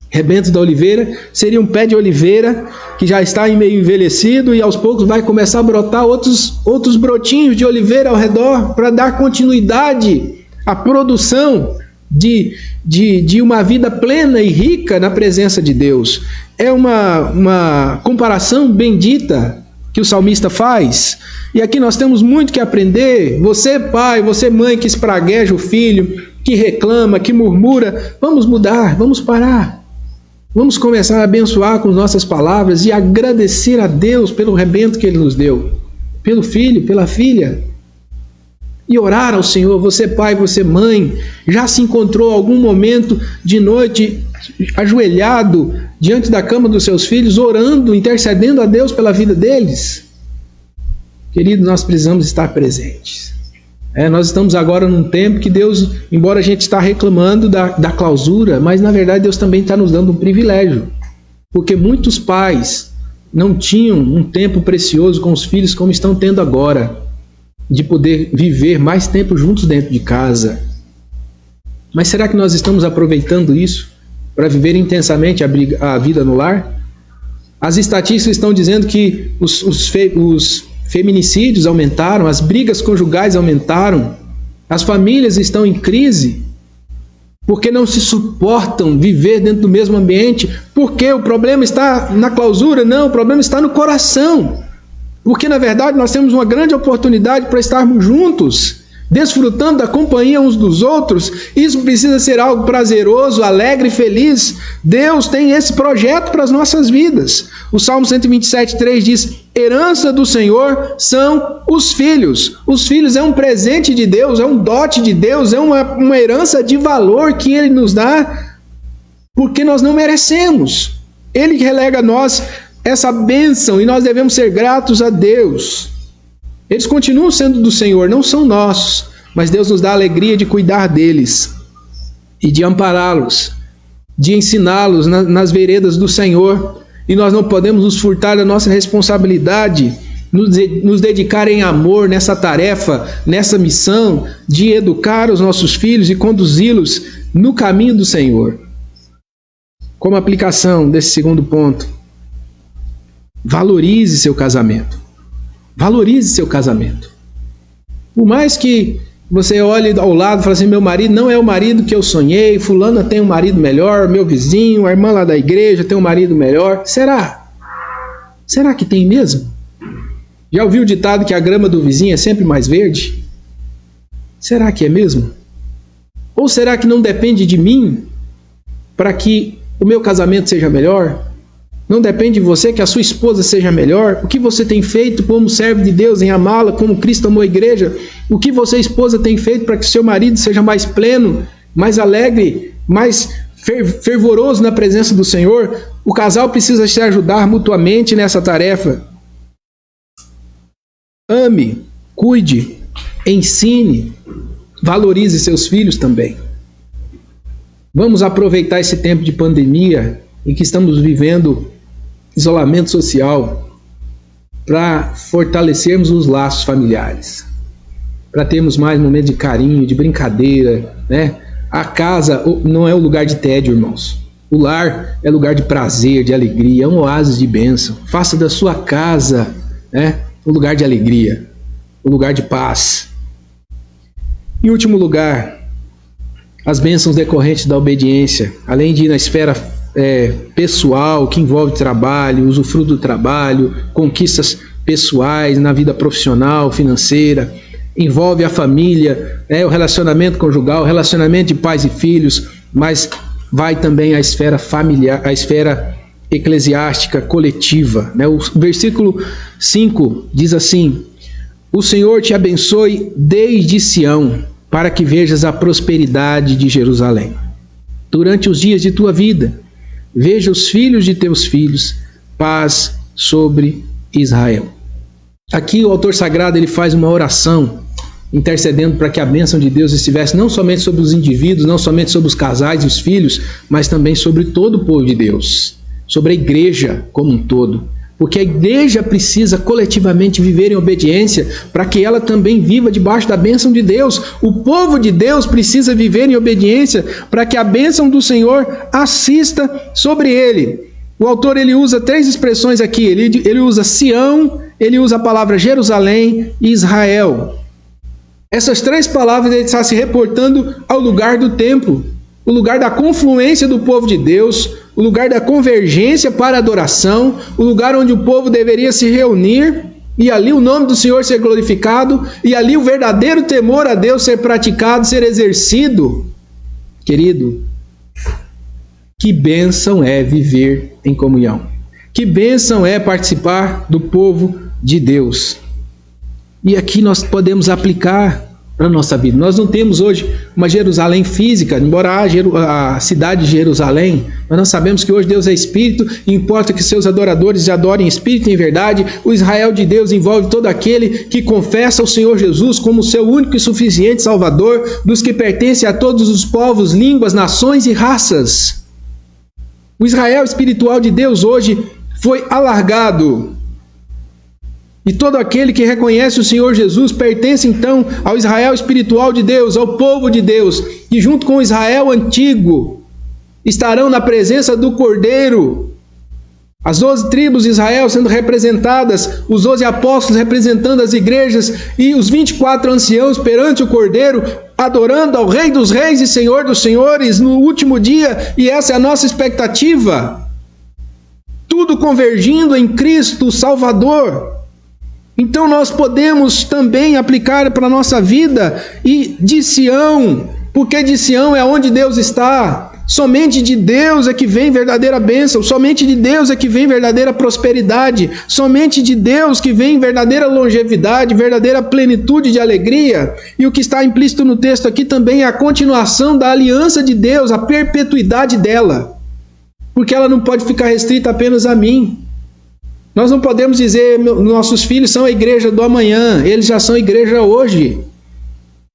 Rebentos da oliveira seria um pé de oliveira que já está meio envelhecido e aos poucos vai começar a brotar outros brotinhos de oliveira ao redor para dar continuidade à produção de uma vida plena e rica na presença de Deus. É uma comparação bendita que o salmista faz. E aqui nós temos muito que aprender. Você pai, você mãe que espragueja o filho, que reclama, que murmura, vamos mudar, vamos parar. Vamos começar a abençoar com nossas palavras e agradecer a Deus pelo rebento que Ele nos deu, pelo filho, pela filha. E orar ao Senhor. Você pai, você mãe, já se encontrou algum momento de noite ajoelhado diante da cama dos seus filhos, orando, intercedendo a Deus pela vida deles? Querido, nós precisamos estar presentes. Nós estamos agora num tempo que Deus, embora a gente está reclamando da clausura, mas na verdade Deus também está nos dando um privilégio. Porque muitos pais não tinham um tempo precioso com os filhos como estão tendo agora, de poder viver mais tempo juntos dentro de casa. Mas será que nós estamos aproveitando isso para viver intensamente a vida no lar? As estatísticas estão dizendo que os feminicídios aumentaram, as brigas conjugais aumentaram, as famílias estão em crise, porque não se suportam viver dentro do mesmo ambiente. Porque o problema está na clausura? Não, o problema está no coração. Porque na verdade nós temos uma grande oportunidade para estarmos juntos, desfrutando da companhia uns dos outros. Isso precisa ser algo prazeroso, alegre e feliz. Deus tem esse projeto para as nossas vidas. O Salmo 127:3 diz: herança do Senhor são os filhos. Os filhos é um presente de Deus, é um dote de Deus, é uma herança de valor que Ele nos dá, porque nós não merecemos. Ele relega a nós essa bênção e nós devemos ser gratos a Deus. Eles continuam sendo do Senhor, não são nossos, mas Deus nos dá a alegria de cuidar deles e de ampará-los, de ensiná-los nas veredas do Senhor. E nós não podemos nos furtar da nossa responsabilidade, nos dedicar em amor nessa tarefa, nessa missão de educar os nossos filhos e conduzi-los no caminho do Senhor. Como aplicação desse segundo ponto, valorize seu casamento. Valorize seu casamento. Por mais que você olhe ao lado e fale assim, meu marido não é o marido que eu sonhei, fulana tem um marido melhor, meu vizinho, a irmã lá da igreja tem um marido melhor. Será? Será que tem mesmo? Já ouviu o ditado que a grama do vizinho é sempre mais verde? Será que é mesmo? Ou será que não depende de mim para que o meu casamento seja melhor? Não depende de você que a sua esposa seja melhor? O que você tem feito como servo de Deus em amá-la, como Cristo amou a igreja? O que você, esposa, tem feito para que seu marido seja mais pleno, mais alegre, mais fervoroso na presença do Senhor? O casal precisa se ajudar mutuamente nessa tarefa. Ame, cuide, ensine, valorize seus filhos também. Vamos aproveitar esse tempo de pandemia em que estamos vivendo isolamento social para fortalecermos os laços familiares, para termos mais momentos de carinho, de brincadeira, né? A casa não é um lugar de tédio, irmãos. O lar é lugar de prazer, de alegria, é um oásis de bênção. Faça da sua casa, né, um lugar de alegria, um lugar de paz. Em último lugar, as bênçãos decorrentes da obediência, além de ir na esfera pessoal, que envolve trabalho, usufruto do trabalho, conquistas pessoais na vida profissional, financeira, envolve a família, o relacionamento conjugal, o relacionamento de pais e filhos, mas vai também à esfera familiar, à esfera eclesiástica, coletiva. O versículo 5 diz assim: o Senhor te abençoe desde Sião, para que vejas a prosperidade de Jerusalém. Durante os dias de tua vida, veja os filhos de teus filhos, paz sobre Israel. Aqui o autor sagrado ele faz uma oração intercedendo para que a bênção de Deus estivesse não somente sobre os indivíduos, não somente sobre os casais e os filhos, mas também sobre todo o povo de Deus, sobre a igreja como um todo. Porque a igreja precisa coletivamente viver em obediência para que ela também viva debaixo da bênção de Deus. O povo de Deus precisa viver em obediência para que a bênção do Senhor assista sobre ele. O autor ele usa 3 expressões aqui. Ele usa Sião, ele usa a palavra Jerusalém e Israel. Essas 3 palavras ele está se reportando ao lugar do templo, o lugar da confluência do povo de Deus, o lugar da convergência para a adoração, o lugar onde o povo deveria se reunir e ali o nome do Senhor ser glorificado e ali o verdadeiro temor a Deus ser praticado, ser exercido. Querido, que bênção é viver em comunhão. Que bênção é participar do povo de Deus. E aqui nós podemos aplicar para a nossa vida. Nós não temos hoje uma Jerusalém física, embora haja a cidade de Jerusalém, mas nós sabemos que hoje Deus é Espírito e importa que seus adoradores adorem em Espírito e em verdade. O Israel de Deus envolve todo aquele que confessa o Senhor Jesus como seu único e suficiente Salvador, dos que pertencem a todos os povos, línguas, nações e raças. O Israel espiritual de Deus hoje foi alargado. E todo aquele que reconhece o Senhor Jesus pertence então ao Israel espiritual de Deus, ao povo de Deus, que junto com o Israel antigo estarão na presença do Cordeiro. As 12 tribos de Israel sendo representadas, os 12 apóstolos representando as igrejas e os 24 anciãos perante o Cordeiro, adorando ao Rei dos Reis e Senhor dos Senhores no último dia, e essa é a nossa expectativa. Tudo convergindo em Cristo Salvador. Então nós podemos também aplicar para a nossa vida e de Sião, porque de Sião é onde Deus está. Somente de Deus é que vem verdadeira bênção, somente de Deus é que vem verdadeira prosperidade, somente de Deus que vem verdadeira longevidade, verdadeira plenitude de alegria. E o que está implícito no texto aqui também é a continuação da aliança de Deus, a perpetuidade dela, porque ela não pode ficar restrita apenas a mim. Nós não podemos dizer, nossos filhos são a igreja do amanhã, eles já são igreja hoje.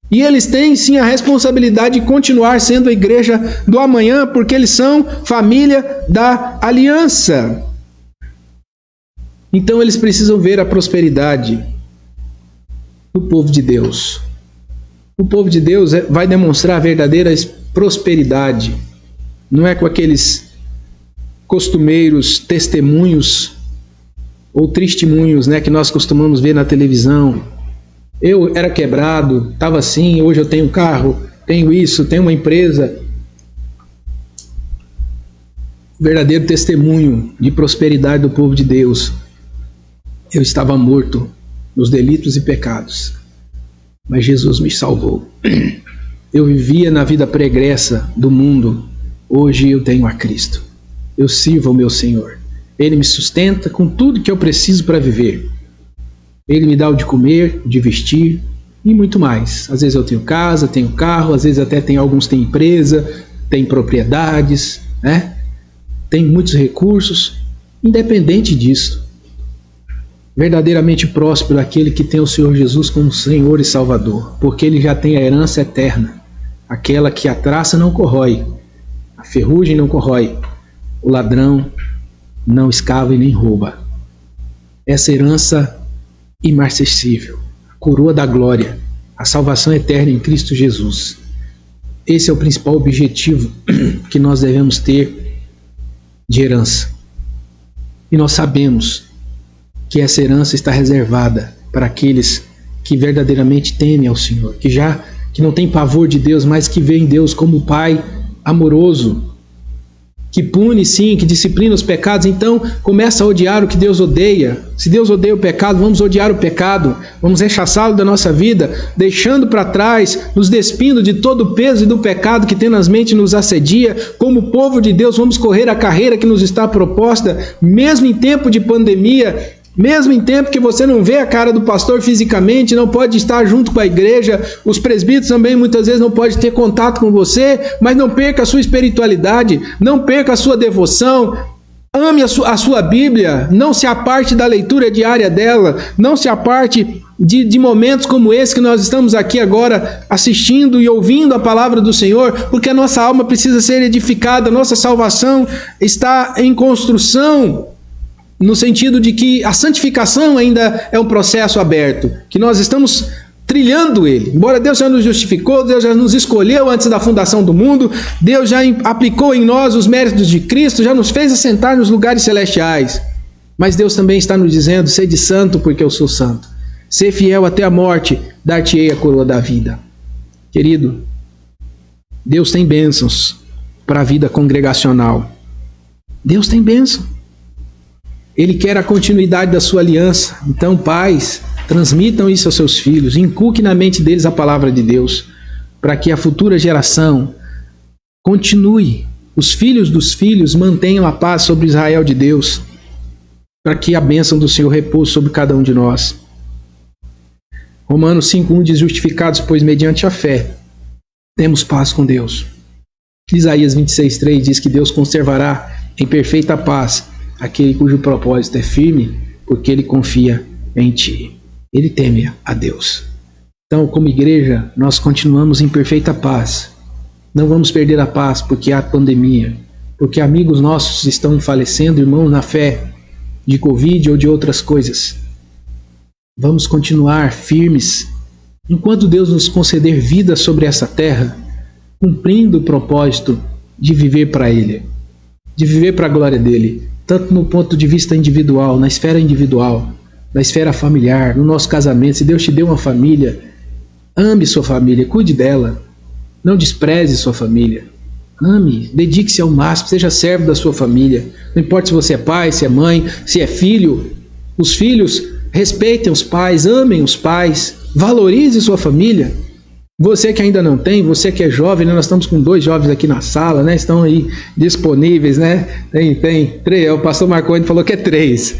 E eles têm sim a responsabilidade de continuar sendo a igreja do amanhã, porque eles são família da aliança. Então eles precisam ver a prosperidade do povo de Deus. O povo de Deus vai demonstrar a verdadeira prosperidade. Não é com aqueles costumeiros testemunhos ou testemunhos, que nós costumamos ver na televisão. Eu era quebrado, estava assim, hoje eu tenho um carro, tenho isso, tenho uma empresa. Verdadeiro testemunho de prosperidade do povo de Deus. Eu estava morto nos delitos e pecados, mas Jesus me salvou. Eu vivia na vida pregressa do mundo, hoje eu tenho a Cristo. Eu sirvo ao meu Senhor. Ele me sustenta com tudo que eu preciso para viver. Ele me dá o de comer, de vestir e muito mais. Às vezes eu tenho casa, tenho carro, às vezes até alguns têm empresa, têm propriedades, tem muitos recursos. Independente disso, verdadeiramente próspero é aquele que tem o Senhor Jesus como Senhor e Salvador, porque ele já tem a herança eterna, aquela que a traça não corrói, a ferrugem não corrói, o ladrão não escava e nem rouba. Essa herança imarcessível, a coroa da glória, a salvação eterna em Cristo Jesus. Esse é o principal objetivo que nós devemos ter de herança. E nós sabemos que essa herança está reservada para aqueles que verdadeiramente temem ao Senhor, que não tem pavor de Deus, mas que veem Deus como Pai amoroso, que pune sim, que disciplina os pecados. Então começa a odiar o que Deus odeia. Se Deus odeia o pecado, vamos odiar o pecado, vamos rechaçá-lo da nossa vida, deixando para trás, nos despindo de todo o peso e do pecado que tenazmente nos assedia. Como povo de Deus, vamos correr a carreira que nos está proposta, mesmo em tempo de pandemia, mesmo em tempo que você não vê a cara do pastor fisicamente, não pode estar junto com a igreja, os presbíteros também muitas vezes não podem ter contato com você, mas não perca a sua espiritualidade, não perca a sua devoção, Ame a sua Bíblia, não se aparte da leitura diária dela, não se aparte de momentos como esse que nós estamos aqui agora assistindo e ouvindo a palavra do Senhor, porque a nossa alma precisa ser edificada, a nossa salvação está em construção, no sentido de que a santificação ainda é um processo aberto, que nós estamos trilhando ele. Embora Deus já nos justificou, Deus já nos escolheu antes da fundação do mundo, Deus já aplicou em nós os méritos de Cristo, já nos fez assentar nos lugares celestiais. Mas Deus também está nos dizendo: sede santo porque eu sou santo. Ser fiel até a morte, dar-te-ei a coroa da vida. Querido, Deus tem bênçãos para a vida congregacional. Deus tem bênção. Ele quer a continuidade da sua aliança. Então, pais, transmitam isso aos seus filhos, inculque na mente deles a palavra de Deus, para que a futura geração continue, os filhos dos filhos mantenham a paz sobre Israel de Deus, para que a bênção do Senhor repouse sobre cada um de nós. Romanos 5:1 diz: justificados, pois, mediante a fé, temos paz com Deus. Isaías 26:3 diz que Deus conservará em perfeita paz aquele cujo propósito é firme, porque ele confia em ti. Ele teme a Deus. Então, como igreja, nós continuamos em perfeita paz. Não vamos perder a paz porque há pandemia, porque amigos nossos estão falecendo, irmãos na fé, de Covid ou de outras coisas. Vamos continuar firmes enquanto Deus nos conceder vida sobre essa terra, cumprindo o propósito de viver para Ele, de viver para a glória dEle, tanto no ponto de vista individual, na esfera individual, na esfera familiar, no nosso casamento. Se Deus te deu uma família, ame sua família, cuide dela, não despreze sua família, ame, dedique-se ao máximo, seja servo da sua família, não importa se você é pai, se é mãe, se é filho. Os filhos respeitem os pais, amem os pais, valorize sua família. Você que ainda não tem, você que é jovem, né? Nós estamos com 2 jovens aqui na sala, né? Estão aí disponíveis, né? Tem 3, o pastor Marconi falou que é 3.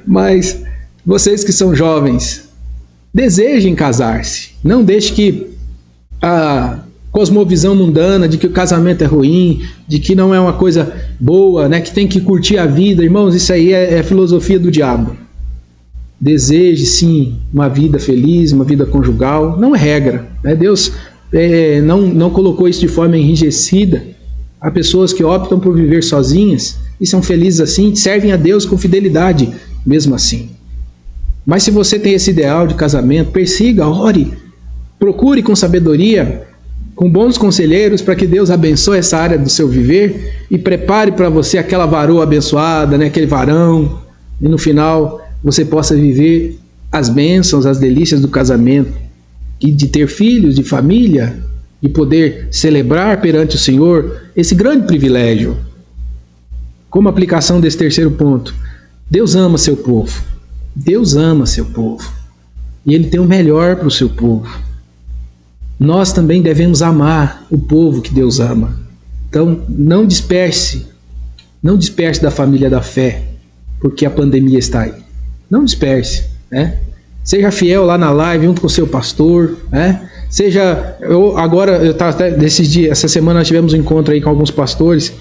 Mas vocês que são jovens, desejem casar-se. Não deixe que a cosmovisão mundana de que o casamento é ruim, de que não é uma coisa boa, né? Que tem que curtir a vida. Irmãos, isso aí é filosofia do diabo. Deseje sim uma vida feliz, uma vida conjugal, não é regra, né? Deus não colocou isso de forma enrijecida. Há pessoas que optam por viver sozinhas e são felizes assim, servem a Deus com fidelidade mesmo assim. Mas se você tem esse ideal de casamento, persiga, ore, procure com sabedoria, com bons conselheiros, para que Deus abençoe essa área do seu viver e prepare para você aquela varoa abençoada, né? Aquele varão, e no final você possa viver as bênçãos, as delícias do casamento, e de ter filhos, de família, de poder celebrar perante o Senhor esse grande privilégio. Como aplicação desse terceiro ponto, Deus ama seu povo. Deus ama seu povo. E Ele tem o melhor para o seu povo. Nós também devemos amar o povo que Deus ama. Então, não disperse da família da fé, porque a pandemia está aí. Não disperse, né? Seja fiel lá na live junto com o seu pastor, né? Essa semana nós tivemos um encontro aí com alguns pastores,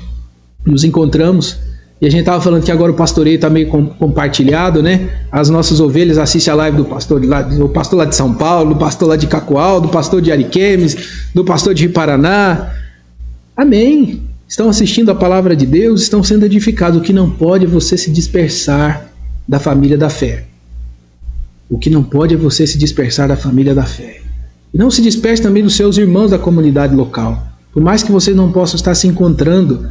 nos encontramos e a gente estava falando que agora o pastoreio está meio compartilhado, né? As nossas ovelhas assistem a live do pastor lá de São Paulo, do pastor lá de Cacoal, do pastor de Ariquemes, do pastor de Riparaná. Amém! Estão assistindo a palavra de Deus, estão sendo edificados. O que não pode é você se dispersar da família da fé. O que não pode é você se dispersar da família da fé. E não se disperse também dos seus irmãos da comunidade local. Por mais que vocês não possam estar se encontrando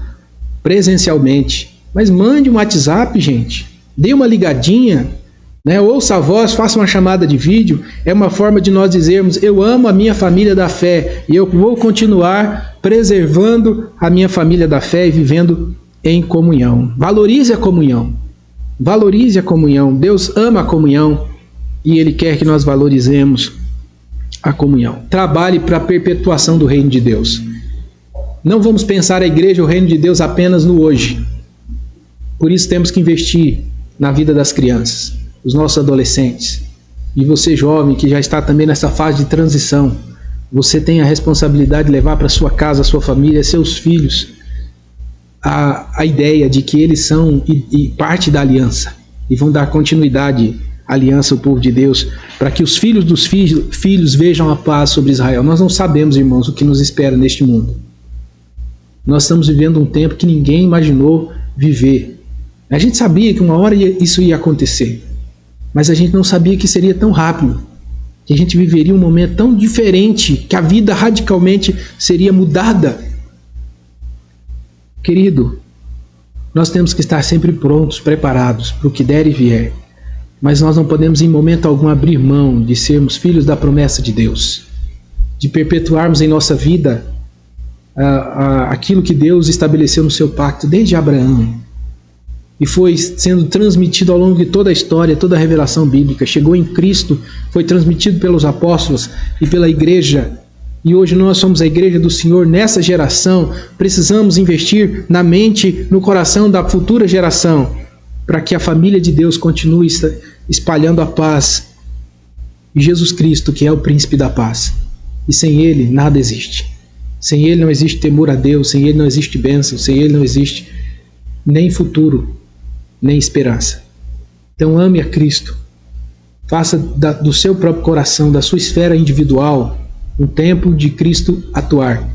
presencialmente, mas mande um WhatsApp, gente. Dê uma ligadinha, né? Ouça a voz, faça uma chamada de vídeo. É uma forma de nós dizermos: eu amo a minha família da fé e eu vou continuar preservando a minha família da fé e vivendo em comunhão. Valorize a comunhão. Valorize a comunhão. Deus ama a comunhão e Ele quer que nós valorizemos a comunhão. Trabalhe para a perpetuação do reino de Deus. Não vamos pensar a igreja, o reino de Deus apenas no hoje. Por isso temos que investir na vida das crianças, dos nossos adolescentes. E você jovem que já está também nessa fase de transição, você tem a responsabilidade de levar para sua casa, a sua família, seus filhos, a ideia de que eles são e parte da aliança e vão dar continuidade à aliança ao povo de Deus, para que os filhos dos filhos vejam a paz sobre Israel. Nós não sabemos, irmãos, o que nos espera neste mundo. Nós estamos vivendo um tempo que ninguém imaginou viver. A gente sabia que uma hora isso ia acontecer, mas a gente não sabia que seria tão rápido, que a gente viveria um momento tão diferente, que a vida radicalmente seria mudada. Querido, nós temos que estar sempre prontos, preparados para o que der e vier, mas nós não podemos em momento algum abrir mão de sermos filhos da promessa de Deus, de perpetuarmos em nossa vida aquilo que Deus estabeleceu no seu pacto desde Abraão e foi sendo transmitido ao longo de toda a história, toda a revelação bíblica. Chegou em Cristo, foi transmitido pelos apóstolos e pela igreja, e hoje nós somos a igreja do Senhor. Nessa geração precisamos investir na mente, no coração da futura geração, para que a família de Deus continue espalhando a paz e Jesus Cristo, que é o príncipe da paz, e sem Ele nada existe. Sem Ele não existe temor a Deus, sem Ele não existe bênção, sem Ele não existe nem futuro, nem esperança. Então ame a Cristo, faça do seu próprio coração, da sua esfera individual, um tempo de Cristo atuar.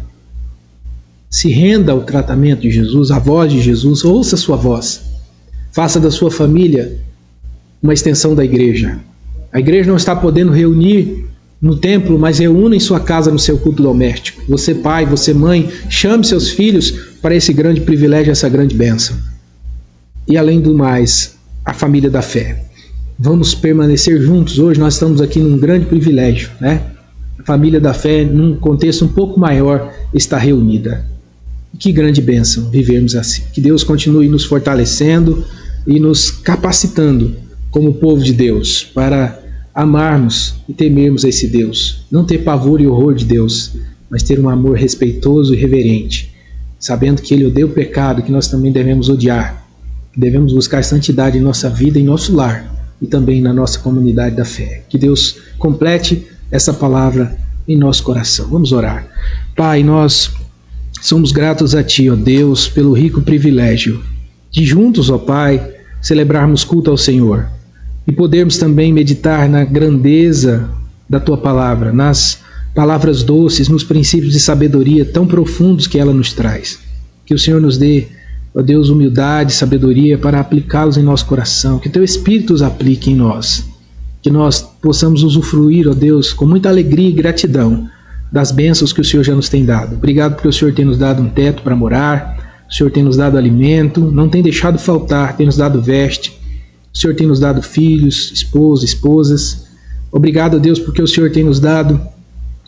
Se renda ao tratamento de Jesus, à voz de Jesus, ouça a sua voz. Faça da sua família uma extensão da igreja. A igreja não está podendo reunir no templo, mas reúna em sua casa no seu culto doméstico. Você pai, você mãe, chame seus filhos para esse grande privilégio, essa grande bênção. E além do mais, a família da fé. Vamos permanecer juntos. Hoje nós estamos aqui num grande privilégio, né? A família da fé, num contexto um pouco maior, está reunida. Que grande bênção vivermos assim. Que Deus continue nos fortalecendo e nos capacitando como povo de Deus para amarmos e temermos a esse Deus. Não ter pavor e horror de Deus, mas ter um amor respeitoso e reverente, sabendo que Ele odeia o pecado, que nós também devemos odiar. Devemos buscar santidade em nossa vida, em nosso lar e também na nossa comunidade da fé. Que Deus complete essa palavra em nosso coração. Vamos orar. Pai, nós somos gratos a Ti, ó Deus, pelo rico privilégio de juntos, ó Pai, celebrarmos culto ao Senhor e podermos também meditar na grandeza da Tua palavra, nas palavras doces, nos princípios de sabedoria tão profundos que ela nos traz. Que o Senhor nos dê, ó Deus, humildade, sabedoria para aplicá-los em nosso coração, que Teu Espírito os aplique em nós, que nós possamos usufruir, ó Deus, com muita alegria e gratidão das bênçãos que o Senhor já nos tem dado. Obrigado porque o Senhor tem nos dado um teto para morar, o Senhor tem nos dado alimento, não tem deixado faltar, tem nos dado veste, o Senhor tem nos dado filhos, esposos, esposas. Obrigado, ó Deus, porque o Senhor tem nos dado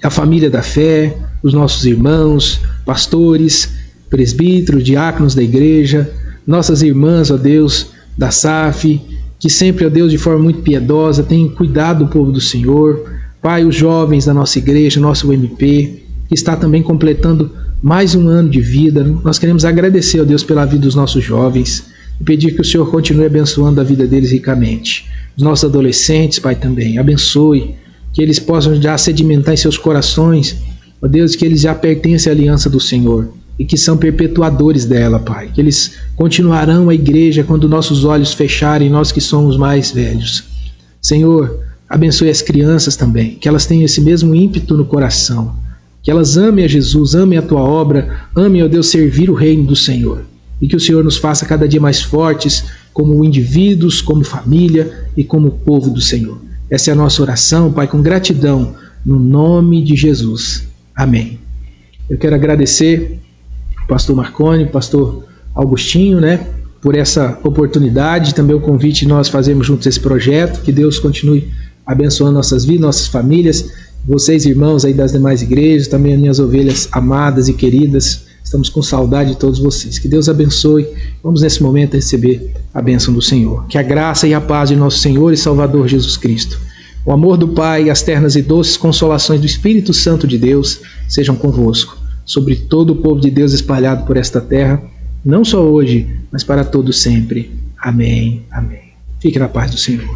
a família da fé, os nossos irmãos, pastores, presbíteros, diáconos da igreja, nossas irmãs, ó Deus, da SAF, que sempre, ó Deus, de forma muito piedosa, têm cuidado do povo do Senhor. Pai, os jovens da nossa igreja, nosso UMP, que está também completando mais um ano de vida. Nós queremos agradecer, ó Deus, pela vida dos nossos jovens e pedir que o Senhor continue abençoando a vida deles ricamente. Os nossos adolescentes, Pai, também, abençoe, que eles possam já sedimentar em seus corações, ó Deus, que eles já pertencem à aliança do Senhor e que são perpetuadores dela, Pai. Que eles continuarão a igreja quando nossos olhos fecharem, nós que somos mais velhos. Senhor, abençoe as crianças também, que elas tenham esse mesmo ímpeto no coração, que elas amem a Jesus, amem a Tua obra, amem, ó Deus, servir o reino do Senhor, e que o Senhor nos faça cada dia mais fortes como indivíduos, como família e como povo do Senhor. Essa é a nossa oração, Pai, com gratidão, no nome de Jesus. Amém. Eu quero agradecer ao pastor Marconi, pastor Augustinho, por essa oportunidade, também o convite de nós fazermos juntos esse projeto. Que Deus continue abençoando nossas vidas, nossas famílias, vocês irmãos aí das demais igrejas, também as minhas ovelhas amadas e queridas. Estamos com saudade de todos vocês. Que Deus abençoe. Vamos nesse momento receber a bênção do Senhor. Que a graça e a paz de nosso Senhor e Salvador Jesus Cristo, o amor do Pai e as ternas e doces consolações do Espírito Santo de Deus sejam convosco, sobre todo o povo de Deus espalhado por esta terra, não só hoje, mas para todo sempre. Amém. Amém. Fique na paz do Senhor.